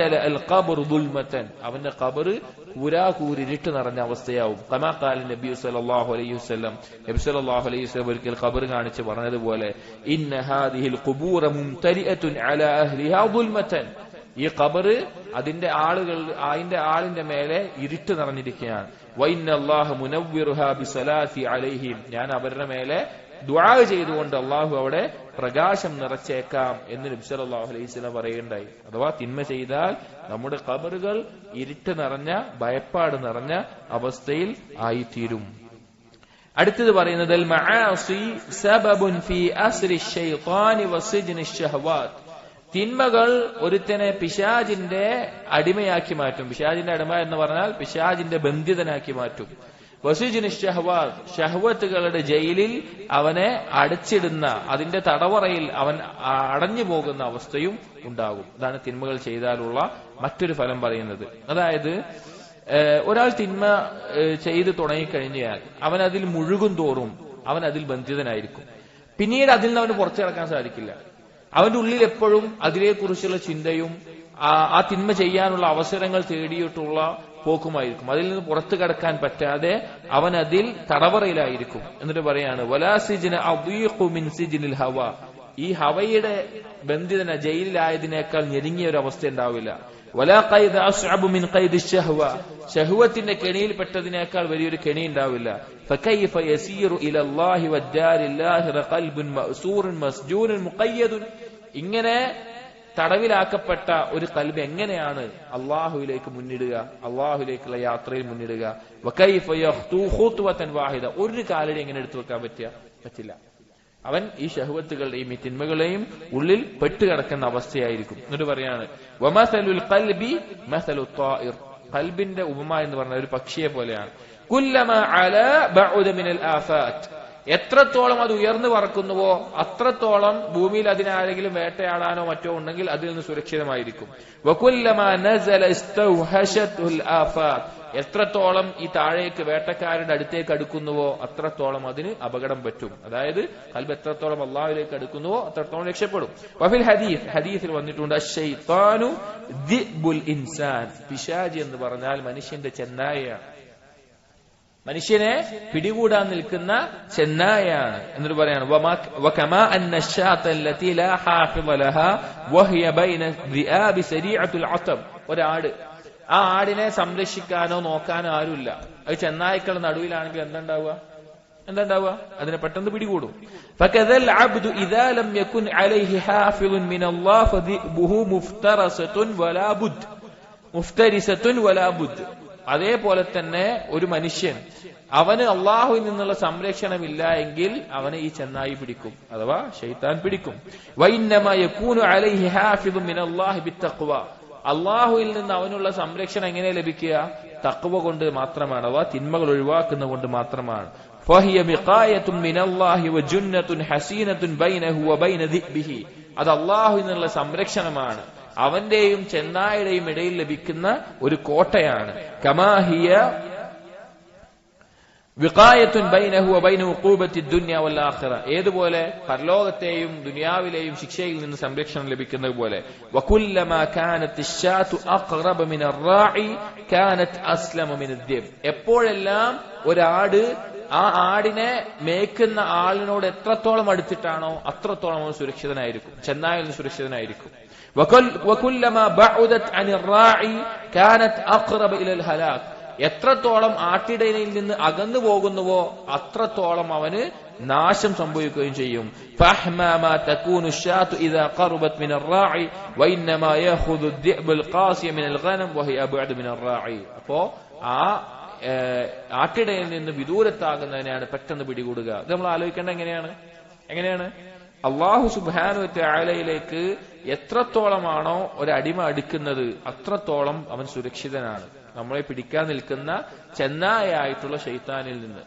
അവന്റെ ഖബർ കൂരാകൂരിട്ട് നിറഞ്ഞ അവസ്ഥയാവും. കമാ ഖാല നബി സല്ലല്ലാഹു അലൈഹി വസല്ലം, നബി സല്ലല്ലാഹു അലൈഹി വസല്ലം ഒരിക്കൽ ഖബർ കാണിച്ച് പറഞ്ഞതുപോലെ, ഇന്ന ഹാദിഹിൽ ഖുബൂറ മുംതരിഅത്തുൻ അലാ അഹ്ലിഹാ ദുൽമതൻ. ഈ ഖബർ അതിന്റെ ആളിന്റെ മേലെ ഇരുട്ട് നിറഞ്ഞിരിക്കുകയാണ്. വഇന്നല്ലാഹ മുനവ്വിറുഹാ ബിസലാത്തി അലൈഹിം. ഞാൻ അവരുടെ മേലെ ദുആ ചെയ്തുകൊണ്ട് അള്ളാഹു അവിടെ പ്രകാശം നിറച്ചേക്കാം എന്ന് നബി സല്ലല്ലാഹു അലൈഹി വസല്ലം പറയുകയുണ്ടായി. അഥവാ തിന്മ ചെയ്താൽ നമ്മുടെ ഖബറുകൾ ഇരുട്ട് നിറഞ്ഞ, ഭയപ്പാട് നിറഞ്ഞ അവസ്ഥയിൽ ആയിത്തീരും. അടുത്തത് പറയുന്നത് അൽ മആസി സബബുൻ ഫീ അസ്രി ശൈത്വാനി വസിജ്നി ശഹവാത്ത്. തിന്മകൾ ഒരുത്തനെ പിശാചിന്റെ അടിമയാക്കി മാറ്റും. പിശാചിന്റെ അടിമ എന്ന് പറഞ്ഞാൽ പിശാചിന്റെ ബന്ധിതനാക്കി മാറ്റും. വസിജ്നി ശഹവാത്ത്, ശഹവത്തുകളുടെ ജയിലിൽ അവനെ അടച്ചിടുന്ന, അതിന്റെ തടവറയിൽ അവൻ അടഞ്ഞു പോകുന്ന അവസ്ഥയും ഉണ്ടാകും. ഇതാണ് തിന്മകൾ ചെയ്താലുള്ള മറ്റൊരു ഫലം പറയുന്നത്. അതായത് ഒരാൾ തിന്മ ചെയ്ത് തുടങ്ങിക്കഴിഞ്ഞാൽ അവൻ അതിൽ മുഴുകും തോറും അവൻ അതിൽ ബന്ധിതനായിരിക്കും. പിന്നീട് അതിൽ നിന്ന് അവന് പുറത്തു കിടക്കാൻ സാധിക്കില്ല. അവന്റെ ഉള്ളിൽ എപ്പോഴും അതിനെക്കുറിച്ചുള്ള ചിന്തയും ആ തിന്മ ചെയ്യാനുള്ള അവസരങ്ങൾ തേടിയിട്ടുള്ള പോക്കുമായിരിക്കും. അതിൽ നിന്ന് പുറത്തു കടക്കാൻ പറ്റാതെ അവൻ അതിൽ തടവറയിലായിരിക്കും. എന്നിട്ട് പറയാണ് വലാ സിജ്ന അദീഖു മിൻ സിജ്നിൽ ഹവ. ഈ ഹവയുടെ ബന്ധിതന ജയിലിലായതിനേക്കാൾ ഞെരുങ്ങിയ ഒരു അവസ്ഥ ഉണ്ടാവില്ല. വലാ ഖൈദ അസ്അബു മിൻ ഖൈദി ശഹവ. ശഹവത്തിന്റെ കെണിയിൽപ്പെട്ടതിനേക്കാൾ വലിയൊരു കെണി ഉണ്ടാവില്ല. ഫകൈഫ യസീറു ഇലല്ലാഹി വദ്ദാരില്ലാഹി ഖൽബുൻ മഅ്സൂറുൻ മസ്ജൂനുൻ മുഖയ്യദുൻ. ഇങ്ങനെ തടവിലാക്കപ്പെട്ട ഒരു കൽബ് എങ്ങനെയാണ് അള്ളാഹുവിലേക്ക് മുന്നിടുക, അള്ളാഹുവിലേക്കുള്ള യാത്രയിൽ മുന്നിടുക? വകൈഫ യഖ്തു ഖുത്വതൻ വാഹിദ. ഒരു കാലടി എങ്ങനെ എടുത്തു വെക്കാൻ പറ്റില്ല. അവൻ ഈ ശഹവത്തുകളുടെയും ഈ തിന്മകളെയും ഉള്ളിൽ പെട്ടുകിടക്കുന്ന അവസ്ഥയായിരിക്കും. എന്നിട്ട് പറയാണ് വമസലുൽ ഖൽബി മസലു ത്വാഇർ. ഖൽബിന്റെ ഉപമ എന്ന് പറഞ്ഞ ഒരു പക്ഷിയെ പോലെയാണ്. കുല്ലമാ അലാ ബഅദ മിനൽ ആഫാത്ത്. എത്രത്തോളം അത് ഉയർന്നു പറക്കുന്നുവോ അത്രത്തോളം ഭൂമിയിൽ അതിനാരെങ്കിലും വേട്ടയാടാനോ മറ്റോ ഉണ്ടെങ്കിൽ അതിൽ നിന്ന് സുരക്ഷിതമായിരിക്കും. എത്രത്തോളം ഈ താഴേക്ക് വേട്ടക്കാരുടെ അടുത്തേക്ക് അടുക്കുന്നുവോ അത്രത്തോളം അതിന് അപകടം പറ്റും. അതായത് ഖൽബ് എത്രത്തോളം അല്ലാഹുവിലേക്ക് അടുക്കുന്നുവോ അത്രത്തോളം രക്ഷപ്പെടും. വഫിൽ ഹദീസിൽ വന്നിട്ടുണ്ട് അശ്ശൈത്താനു ദിബ്ബുൽ ഇൻസാൻ, പിശാച് എന്ന് പറഞ്ഞാൽ മനുഷ്യന്റെ ചെന്നായയാണ്, മനുഷ്യനെ പിടികൂടാൻ നിൽക്കുന്ന ചെന്നായയാണ് എന്നിട്ട് പറയാണ്. വകമാ അന്ന അശ്ശാത അല്ലതി ലാ ഹാഫിള ലഹാ വഹിയ ബൈന ദിആബി സരീഅത്തുൽ അതബ്, ഒരാട്, ആ ആടിനെ സംരക്ഷിക്കാനോ നോക്കാനോ ആരുമില്ല, അത് ചെന്നായ്ക്കളുടെ നടുവിലാണെങ്കിൽ എന്താണ്ടാവുക അതിനെ പെട്ടെന്ന് പിടികൂടും. ഫകദൽ അബ്ദു ഇദാ ലം യകുൻ അലൈഹി ഹാഫിളുൻ മിനല്ലാഹ് ഫദിബുഹു മുഫ്തറസത്തുൻ വലാ ബുദ്. അതേപോലെ തന്നെ ഒരു മനുഷ്യൻ, അവന് അള്ളാഹുവിൽ നിന്നുള്ള സംരക്ഷണമില്ല എങ്കിൽ അവനെ ഈ ചെന്നായി പിടിക്കും, അഥവാ ശൈത്താൻ പിടിക്കും. വഇന്നമാ യകൂനു അലൈഹി ഹാഫിദുൻ മിനല്ലാഹി ബിത്തഖ്വ, അള്ളാഹുവിൽ നിന്ന് അവനുള്ള സംരക്ഷണം എങ്ങനെ ലഭിക്കുക? തഖ്വ കൊണ്ട് മാത്രമാണ്, അഥവാ തിന്മകൾ ഒഴിവാക്കുന്നത് കൊണ്ട് മാത്രമാണ്. ഫഹിയ മിഖായത്തുൻ മിനല്ലാഹി വജുന്നത്തുൻ ഹസീനത്തുൻ ബൈനഹു വബൈന ദിബ്ബിഹി, അത് അള്ളാഹുവിൽ നിന്നുള്ള സംരക്ഷണമാണ്, അവന്റെയും ചെന്നായുടെയും ഇടയിൽ ലഭിക്കുന്ന ഒരു കോട്ടയാണ്. കമാഹിയ വിഖായത്തുൻ ബൈനഹു വബൈന ഉഖൂബത്തി ദുനിയ വൽ ആഖിറ, ഏതുപോലെ പരലോകത്തെയും ദുനിയാവിലെയും ശിക്ഷയിൽ നിന്ന് സംരക്ഷണം ലഭിക്കുന്നത് പോലെ. വകുല്ലമാ കാനത്ത് അശ്ശാതു അഖറബ മിനർ റാഇ കാനത്ത് അസ്ലമ മിനദ് ദിബ്, എപ്പോഴെല്ലാം ഒരാട് ആ ആടിനെ മേയ്ക്കുന്ന ആളിനോട് എത്രത്തോളം അടുത്തിട്ടാണോ അത്രത്തോളം അവൻ സുരക്ഷിതനായിരിക്കും, ചെന്നായിൽ നിന്ന് സുരക്ഷിതനായിരിക്കും. വകുല്ലമാ ബഅദത് അനിർ റാഇ കാനത്ത് അഖറബ ഇലൽ ഹലാക്, എത്രത്തോളം ആട്ടിടയനിൽ നിന്ന് അകന്നു പോകുന്നുവോ അത്രത്തോളം അവന് നാശം സംഭവിക്കുകയും ചെയ്യും. ഫഹ്മാ തകൂനു അശ്ശാതു ഇദാ ഖറബത് മിനർ റാഇ വഇന്നമാ യഖുദു അദ്ദിബ്ഉൽ ഖാസിയ മിനൽ ഗനം വഹിയ അബ്അദ് മിനർ റാഇ, അപ്പോ ആ ആട്ടിടയിൽ നിന്ന് വിദൂരത്താകുന്നതിനെയാണ് പെട്ടെന്ന് പിടികൂടുക. ഇത് നമ്മൾ ആലോചിക്കേണ്ട എങ്ങനെയാണ് അല്ലാഹു സുബ്ഹാനഹു വ തആലയിലേക്ക് എത്രത്തോളമാണോ ഒരടിമ അടുക്കുന്നത് അത്രത്തോളം അവൻ സുരക്ഷിതനാണ്, നമ്മളെ പിടിക്കാൻ നിൽക്കുന്ന ചെന്നായായിട്ടുള്ള ശൈത്താനിൽ നിന്ന്.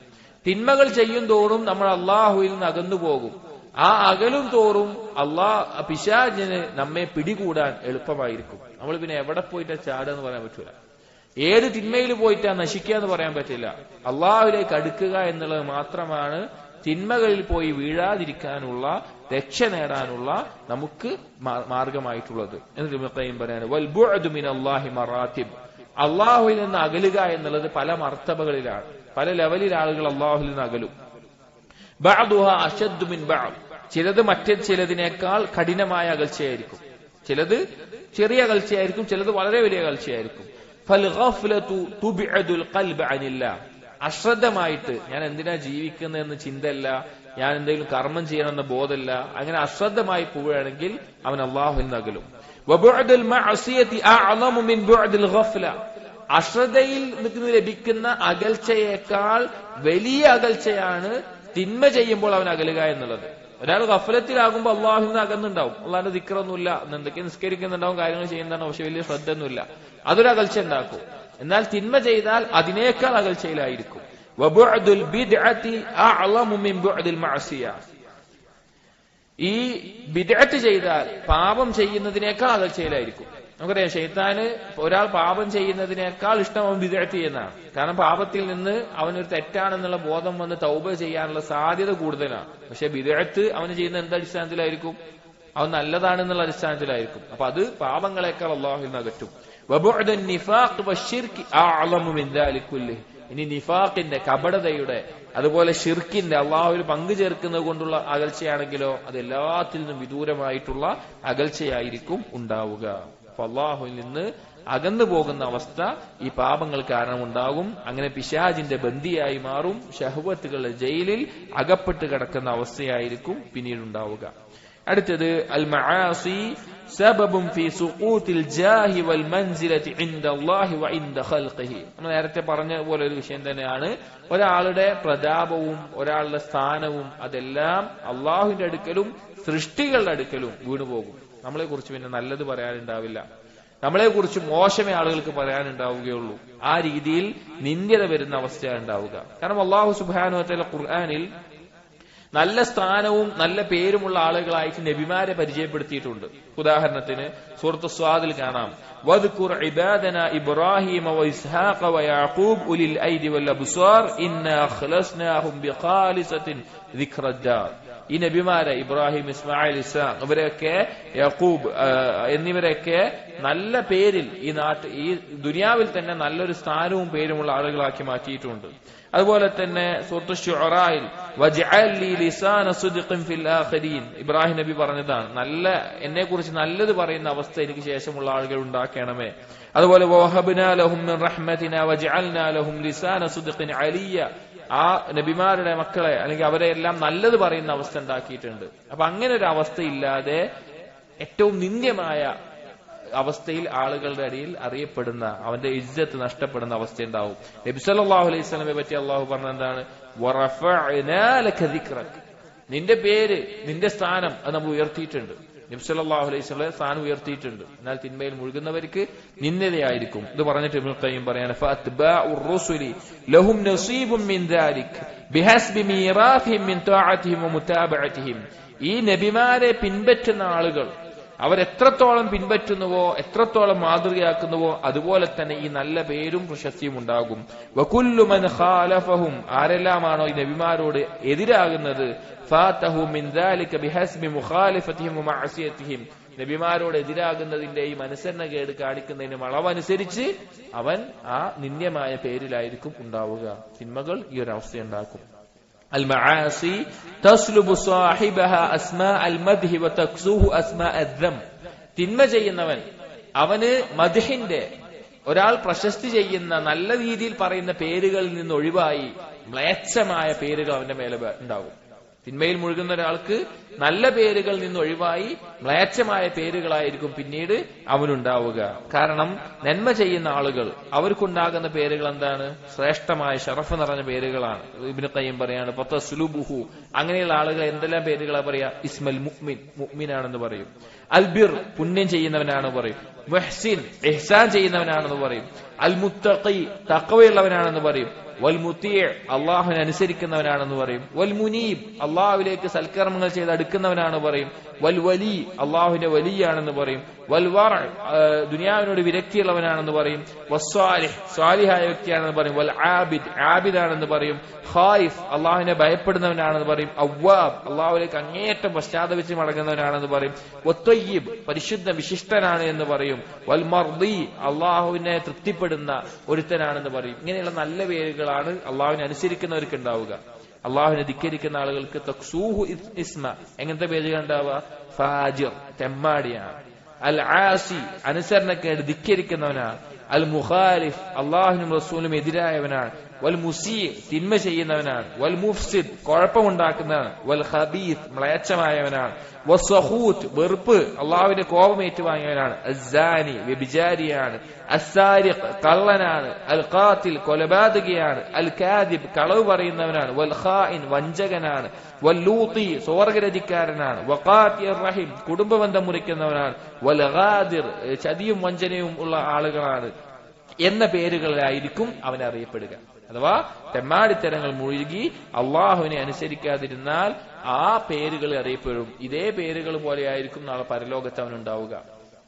തിന്മകൾ ചെയ്യും തോറും നമ്മൾ അള്ളാഹുവിൽ നിന്ന് അകന്നു പോകും, ആ അകലും തോറും പിശാചിന് നമ്മെ പിടികൂടാൻ എളുപ്പമായിരിക്കും. നമ്മൾ പിന്നെ എവിടെ പോയിട്ടാ ചാടുക എന്ന് പറയാൻ പറ്റൂല, ഏത് തിന്മയിൽ പോയിട്ടാ നശിക്കുക എന്ന് പറയാൻ പറ്റില്ല. അള്ളാഹുവിലേക്ക് അടുക്കുക എന്നുള്ളത് മാത്രമാണ് തിന്മകളിൽ പോയി വീഴാതിരിക്കാനുള്ള, രക്ഷ നേടാനുള്ള നമുക്ക് മാർഗമായിട്ടുള്ളത്. എന്നിട്ട് ഇബ്നു ഖയ്യിം പറയാണ് വൽ ബുഅദു മിനല്ലാഹി മറാത്തിബ്, അള്ളാഹുവിൽ നിന്ന് അകലുക എന്നുള്ളത് പല മർത്തബകളിലാണ്, പല ലെവലിൽ ആളുകൾ അള്ളാഹുവിൽ നിന്ന് അകലും. ബഅദുഹാ അശദ്ദു മിൻ ബഅദ്, ചിലത് മറ്റേ ചിലതിനേക്കാൾ കഠിനമായ അകൽച്ചയായിരിക്കും, ചിലത് ചെറിയ അകൽച്ചയായിരിക്കും, ചിലത് വളരെ വലിയ അകൽച്ചയായിരിക്കും. ഫൽ ഗഫ്ലതു തുബ്ഇദുൽ ഖൽബ അനില്ലാഹ്, അശ്രദ്ധമായിട്ട് ഞാൻ എന്തിനാ ജീവിക്കുന്നതെന്ന് ചിന്തയല്ല, ഞാൻ എന്തെങ്കിലും കർമ്മം ചെയ്യണമെന്ന ബോധമല്ല, അങ്ങനെ അശ്രദ്ധമായി പോവുകയാണെങ്കിൽ അവൻ അള്ളാഹുവിൽ നിന്ന് അകലും. വബുഅദുൽ മഅസിയതി അഅളമു മിൻ ബുഅദിൽ ഗഫ്ല, അശ്രദ്ധയിൽ നിന്ന് ലഭിക്കുന്ന അകൽച്ചയേക്കാൾ വലിയ അകൽച്ചയാണ് തിന്മ ചെയ്യുമ്പോൾ അവൻ അകലുക എന്നുള്ളത്. ഒരാൾ ഗഫലത്തിലാകുമ്പോൾ അള്ളാഹുവിൽ നിന്ന് അകന്നുണ്ടാവും, അള്ളാഹിന്റെ ദിക്റൊന്നുമില്ല, എന്തൊക്കെ നിസ്കരിക്കുന്നുണ്ടാവും, കാര്യങ്ങൾ ചെയ്യുന്നതാണ്, പക്ഷെ വലിയ ശ്രദ്ധ ഒന്നുമില്ല, അതൊരു അകൽച്ച ഉണ്ടാക്കും. എന്നാൽ തിന്മ ചെയ്താൽ അതിനേക്കാൾ അകൽച്ചയിലായിരിക്കും. വബുഅദുൽ ബിദ്അതി അഅളമു മിൻ ബുഅദിൽ മഅസിയ, ഈ ബിദ്അത്ത് ചെയ്താൽ പാപം ചെയ്യുന്നതിനേക്കാൾ അകൽച്ചയിലായിരിക്കും. നമുക്കറിയാം ശൈത്താന് ഒരാൾ പാപം ചെയ്യുന്നതിനേക്കാൾ ഇഷ്ടം അവൻ ബിദ്അത്ത് ചെയ്യുന്നതാണ്. കാരണം പാപത്തിൽ നിന്ന് അവനൊരു തെറ്റാണെന്നുള്ള ബോധം വന്ന് തൗബ ചെയ്യാനുള്ള സാധ്യത കൂടുതലാണ്. പക്ഷെ ബിദ്അത്ത് അവന് ചെയ്യുന്ന എന്ത് അടിസ്ഥാനത്തിലായിരിക്കും? അവൻ നല്ലതാണെന്നുള്ള അടിസ്ഥാനത്തിലായിരിക്കും. അപ്പൊ അത് പാപങ്ങളെക്കാൾ അള്ളാഹുവിൽ നിന്ന് അകറ്റും. വബുഅദുൻ നിഫാഖ് വശിർക്ക് അഅളമു മിൻ ദാലിക കുല്ലിഹി, ഇനി നിഫാഖിന്റെ, കപടതയുടെ, അതുപോലെ ഷിർക്കിന്റെ, അള്ളാഹുവിൽ പങ്കു ചേർക്കുന്നത് കൊണ്ടുള്ള അകൽച്ചയാണെങ്കിലോ അത് എല്ലാത്തിൽ നിന്നും വിദൂരമായിട്ടുള്ള അകൽച്ചയായിരിക്കും ഉണ്ടാവുക. അപ്പൊ അള്ളാഹുവിൽ നിന്ന് അകന്നു പോകുന്ന അവസ്ഥ ഈ പാപങ്ങൾ കാരണമുണ്ടാകും. അങ്ങനെ പിശാചിന്റെ ബന്ദിയായി മാറും, ശഹ്വത്തുകളുടെ ജയിലിൽ അകപ്പെട്ട് കിടക്കുന്ന അവസ്ഥയായിരിക്കും പിന്നീടുണ്ടാവുക. അടുത്തത് അൽ മആസി സബബുൻ ഫീ സുഖൂത്തിൽ ജാഹി വൽ മൻസിലതി ഇൻദല്ലാഹി വ ഇൻദ ഖൽഖിഹി. നമ്മൾ നേരത്തെ പറഞ്ഞ പോലെ ഒരു വിഷയം തന്നെയാണ്. ഒരാളുടെ പ്രതാപവും ഒരാളുടെ സ്ഥാനവും അതെല്ലാം അള്ളാഹുവിന്റെ അടുക്കലും സൃഷ്ടികളുടെ അടുക്കലും വീണുപോകും. നമ്മളെ കുറിച്ച് പിന്നെ നല്ലത് പറയാനുണ്ടാവില്ല, നമ്മളെ കുറിച്ച് മോശമേ ആളുകൾക്ക് പറയാനുണ്ടാവുകയുള്ളൂ. ആ രീതിയിൽ നിന്ദ്യത വരുന്ന അവസ്ഥയാണ് ഉണ്ടാവുക. കാരണം അള്ളാഹു സുബ്ഹാനഹു വ തആല ഖുർആനിൽ നല്ല സ്ഥാനവും നല്ല പേരുമുള്ള ആളുകളായിട്ട് നബിമാരെ പരിചയപ്പെടുത്തിയിട്ടുണ്ട്. ഉദാഹരണത്തിന് സൂറത്ത് സ്വാദിൽ കാണാം, വദ്കുർ ഇബാദന ഇബ്രാഹിമ വഇസ്ഹാഖ വയാഖൂബ് ഉലിൽ ഐദി വൽ അബ്സാർ ഇന്നാ ഖലസ്നാഹും ബിഖാലിസത്തിൻ ദിക്റദ്ദാർ. ഈ നബിമാരെ ഇബ്രാഹിം, ഇസ്മായിൽ, ഇസ്ഹാഖ് ഇവരെയൊക്കെ, യാക്കൂബ് എന്നിവരെയൊക്കെ നല്ല പേരിൽ ഈ ദുനിയാവിൽ തന്നെ നല്ലൊരു സ്ഥാനവും പേരുമുള്ള ആളുകളാക്കി മാറ്റിയിട്ടുണ്ട്. അതുപോലെ തന്നെ സൂറത്ത് ശുഅറായിൽ വജ്അൽ ലി ലിസാന സിദ്ഖിൻ ഫിൽ ആഖിരീൻ, ഇബ്രാഹിം നബി പറഞ്ഞതാണ്, എന്നെ കുറിച്ച് നല്ലത് പറയുന്ന അവസ്ഥ എനിക്ക് ശേഷമുള്ള ആളുകൾ ഉണ്ടാക്കണമേ. അതുപോലെ വഹബ്നാ ലഹും മിൻ റഹ്മതിനാ വജ്അൽനാ ലഹും ലിസാന സിദ്ഖിൻ അലിയ, ആ നബിമാരുടെ മക്കളെ അല്ലെങ്കിൽ അവരെ എല്ലാം നല്ലത് പറയുന്ന അവസ്ഥ ഉണ്ടാക്കിയിട്ടുണ്ട്. അപ്പൊ അങ്ങനെ ഒരു അവസ്ഥയില്ലാതെ ഏറ്റവും നിന്ദ്യമായ അവസ്ഥയിൽ ആളുകളുടെ ഇടയിൽ അറിയപ്പെടുന്ന, അവന്റെ ഇജ്ജത്ത് നഷ്ടപ്പെടുന്ന അവസ്ഥ ഉണ്ടാവും. നബി സല്ലല്ലാഹു അലൈഹി വസല്ലമയെ പറ്റി അള്ളാഹു പറഞ്ഞ എന്താണ്, വറഫഅനാ ലക ദിക്റക്, നിന്റെ പേര്, നിന്റെ സ്ഥാനം അത് നമ്മൾ ഉയർത്തിയിട്ടുണ്ട്. നബി സല്ലല്ലാഹു അലൈഹി വസല്ലം സ്ഥാനം ഉയർത്തിയിട്ടുണ്ട്. എന്നാൽ തിന്മയിൽ മുഴുകുന്നവർക്ക് നിന്ദയായിരിക്കും. ഇത് പറഞ്ഞിട്ട് ഇബ്നുൽ ഖയ്യിം പറയാണ്, ഫഅത്ബാഉർ റുസുലി ലഹും നസീബുൻ മിൻ ദാലിക് ബിഹസ്ബി മീറാഥിഹിം മിൻ തഅഅതിഹിം വമുതാബഅതിഹിം. ഈ നബിമാരെ പിൻപറ്റുന്ന ആളുകൾ അവരെത്രത്തോളം പിൻപറ്റുന്നുവോ, എത്രത്തോളം മാതൃകയാക്കുന്നുവോ, അതുപോലെ തന്നെ ഈ നല്ല പേരും പ്രശസ്തിയും ഉണ്ടാകും. വകുല്ലു മൻ ഖാലഫഹും, ആരെല്ലാമാണോ ഈ നബിമാരോട് എതിരാകുന്നത്, ഫാതഹു മിൻ ദാലിക ബിഹസ്ബി മുഖാലിഫതിഹിം വമഅസിയതിഹിം, നബിമാരോട് എതിരാകുന്നതിന്റെയും അനുസരണക്കേട് കാണിക്കുന്നതിനും അളവനുസരിച്ച് അവൻ ആ നിന്ദ്യമായ പേരിലായിരിക്കും ഉണ്ടാവുക. തിന്മകൾ ഈ ഒരു അവസ്ഥയുണ്ടാക്കും. المعاصي تسلب صاحبها أسماء المدح وتكسوه أسماء الذم. തിന്മ ചെയ്യുന്നവൻ അവന് മദ്ഹിന്റെ, ഒരാൾ പ്രശസ്തി ചെയ്യുന്ന നല്ല രീതിയിൽ പറയുന്ന പേരുകളിൽ നിന്ന് ഒഴിവായി മ്ലേച്ഛമായ പേരുകൾ അവന്റെ മേലെ ഉണ്ടാകും. തിന്മയിൽ മുഴുകുന്ന ഒരാൾക്ക് നല്ല പേരുകളിൽ നിന്ന് ഒഴിവായി മ്ലേച്ഛമായ പേരുകളായിരിക്കും പിന്നീട് അവനുണ്ടാവുക. കാരണം നന്മ ചെയ്യുന്ന ആളുകൾ അവർക്കുണ്ടാകുന്ന പേരുകൾ എന്താണ്? ശ്രേഷ്ഠമായ ഷറഫ് നിറഞ്ഞ പേരുകളാണ്. ഇബ്നു ഖയ്യിം പറയാണ്, ഫതസ്ലുബുഹു, അങ്ങനെയുള്ള ആളുകൾ എന്തെല്ലാം പേരുകളാ പറയാ? ഇസ്മൽ മുഅ്മിൻ, മുഅ്മിനാണെന്ന് പറയും. അൽബിർ, പുണ്യം ചെയ്യുന്നവനാണെന്ന് പറയും. മുഹ്സിൻ, ഇഹ്സാൻ ചെയ്യുന്നവനാണെന്ന് പറയും. അൽ മുത്തഖി, തഖ്വയുള്ളവനാണെന്ന് പറയും. വൽ മുതീഅ്, അല്ലാഹുവിനെ അനുസരിക്കുന്നവനാണെന്ന് പറയും. വൽ മുനീബ്, അല്ലാഹുവിലേക്ക് സൽക്കർമ്മങ്ങൾ ചെയ്ത് അടുക്കുന്നവനാണ് പറയും. വൽ വലി, അല്ലാഹുവിന്റെ വലിയാണെന്ന് പറയും. വൽ വറഅ്, ദുനിയാവിനോട് വിരക്തിയുള്ളവനാണെന്ന് പറയും. വസ്സാലിഹ്, സ്വാലിഹായ വ്യക്തിയാണെന്ന് പറയും. വൽ ആബിദ്, ആബിദാണെന്ന് പറയും. ഖായിഫ്, അല്ലാഹുവിനെ ഭയപ്പെടുന്നവനാണെന്ന് പറയും. അവ്വാബ്, അല്ലാഹുവിലേക്ക് അങ്ങേയറ്റം പശ്ചാത്തപിച്ച് മടങ്ങുന്നവനാണെന്ന് പറയും. വത്തയ്യിബ്, പരിശുദ്ധ വിശിഷ്ടനാണ് എന്ന് പറയും. വൽ മർദി, അല്ലാഹുവിനെ തൃപ്തിപ്പെടുന്ന ഒരുത്തനാണെന്ന് പറയും. ഇങ്ങനെയുള്ള നല്ല പേരുകളാണ് അള്ളാഹുവിനെ അനുസരിക്കുന്നവർക്ക് ഉണ്ടാവുക. അള്ളാഹുവിനെ ധിക്കരിക്കുന്ന ആളുകൾക്ക് തക്സൂഹു ഇസ്മ, എങ്ങനത്തെ പേരുകൾ ഉണ്ടാവുക? ഫാജിർ, തെമ്മാടിയാണ്. അൽ ആസി, അനുസരണക്കേട് ധിക്കരിക്കുന്നവനാണ്. അൽ മുഖാലിഫ്, അള്ളാഹുവിനും റസൂലിനും എതിരായവനാണ്. വൽ മുസീ, തിന്മ ചെയ്യുന്നവനാണ്. വൽ മുഫ്സിദ്, കുഴപ്പമുണ്ടാക്കുന്നവനാണ്. വൽ ഖബീസ്, മ്ലേച്ഛമായവനാണ്. വസ്സഖൂത്ത്, വെറുപ്പ്, അള്ളാഹുവിന്റെ കോപം ഏറ്റുവാങ്ങിയവനാണ്. അസ്സാനി, വ്യഭിചാരിയാണ്. അസ്സാരിഖ്, കള്ളനാണ്. അൽ ഖാതിൽ, കൊലപാതകിയാണ്. അൽ കാദിബ്, കളവ് പറയുന്നവനാണ്. വൽ ഖായിൻ, വഞ്ചകനാണ്. വൽ ലൂത്തി, സ്വർഗ്ഗരതിക്കാരനാണ്. വഖാതിർ റഹിം, കുടുംബബന്ധം മുറിക്കുന്നവനാണ്. വൽ ഗാദിർ, ചതിയും വഞ്ചനയും ഉള്ള ആളുകളാണ് എന്ന പേരുകളിലായിരിക്കും അവൻ അറിയപ്പെടുക. അഥവാ തെമ്മാടിത്തരങ്ങൾ മുഴുകി അള്ളാഹുവിനെ അനുസരിക്കാതിരുന്നാൽ ആ പേരുകൾ അറിയപ്പെടും. ഇതേ പേരുകൾ പോലെയായിരിക്കും നാളെ പരലോകത്ത് അവനുണ്ടാവുക.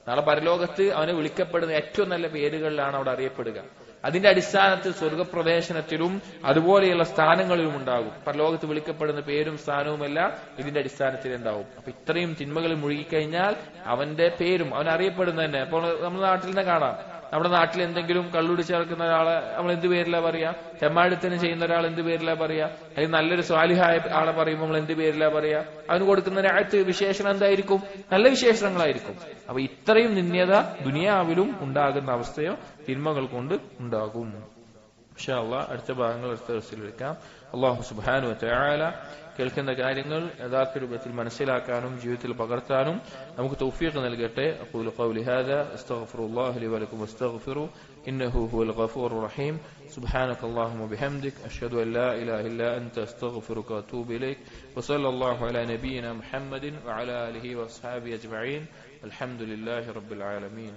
നാളെ പരലോകത്ത് അവന് വിളിക്കപ്പെടുന്ന ഏറ്റവും നല്ല പേരുകളിലാണ് അവിടെ അറിയപ്പെടുക. അതിന്റെ അടിസ്ഥാനത്തിൽ സ്വർഗപ്രവേശനത്തിലും അതുപോലെയുള്ള സ്ഥാനങ്ങളിലും ഉണ്ടാകും. പരലോകത്ത് വിളിക്കപ്പെടുന്ന പേരും സ്ഥാനവുമെല്ലാം ഇതിന്റെ അടിസ്ഥാനത്തിൽ ഉണ്ടാവും. അപ്പൊ ഇത്രയും തിന്മകളിൽ മുഴുകിക്കഴിഞ്ഞാൽ അവന്റെ പേരും അവൻ അറിയപ്പെടുന്ന തന്നെ. അപ്പോൾ നമ്മുടെ നാട്ടിൽ തന്നെ കാണാം, നമ്മുടെ നാട്ടിൽ എന്തെങ്കിലും കള്ളുടിച്ച് ചേർക്കുന്ന ഒരാളെ നമ്മൾ എന്ത് പേരിലാ പറയാ? തെമ്മാടിത്തനം ചെയ്യുന്ന ഒരാൾ എന്ത് പേരിലാ പറയാ? അല്ലെങ്കിൽ നല്ലൊരു സ്വാലിഹായ ആളെ പറയുമ്പോൾ നമ്മൾ എന്ത് പേരിലാ പറയാ? അവന് കൊടുക്കുന്ന രാജ്യത്ത് വിശേഷണം എന്തായിരിക്കും? നല്ല വിശേഷണങ്ങളായിരിക്കും. അപ്പൊ ഇത്രയും നിന്ദ്യത ദുനിയാവിലും ഉണ്ടാകുന്ന അവസ്ഥയോ തിന്മകൾ കൊണ്ട് ഉണ്ടാകും. ഇൻഷാ അല്ലാഹ് അടുത്ത ഭാഗങ്ങൾ അടുത്ത ദിവസത്തിൽ എടുക്കാം. അല്ലാഹു സുബ്ഹാനഹു വ തആല കേൾക്കുന്ന കാര്യങ്ങൾ യഥാർത്ഥ രൂപത്തിൽ മനസ്സിലാക്കാനും ജീവിതത്തിൽ പകർത്താനും നമുക്ക് തൗഫീഖ് നൽകട്ടെ. അഖൂലു ഖൗലി ഹാദാ അസ്തഗ്ഫിറുല്ലാഹ ലി വലക്കും വസ്തഗ്ഫിറു ഇന്നഹു ഹുവൽ ഗഫൂറുർ റഹീം. സുബ്ഹാനകല്ലാഹുമ്മ ബിഹംദിക അഷ്ഹദു അൻ ലാ ഇലാഹ ഇല്ലാ അൻത അസ്തഗ്ഫിറുക വഅതൂബു ഇലൈക്. വസല്ലല്ലാഹു അലാ നബിയിന മുഹമ്മദിൻ വഅലാ ആലിഹി വഅസ്ഹാബിഹി അജ്മഈൻ. അൽഹംദുലില്ലാഹി റബ്ബിൽ ആലമീൻ.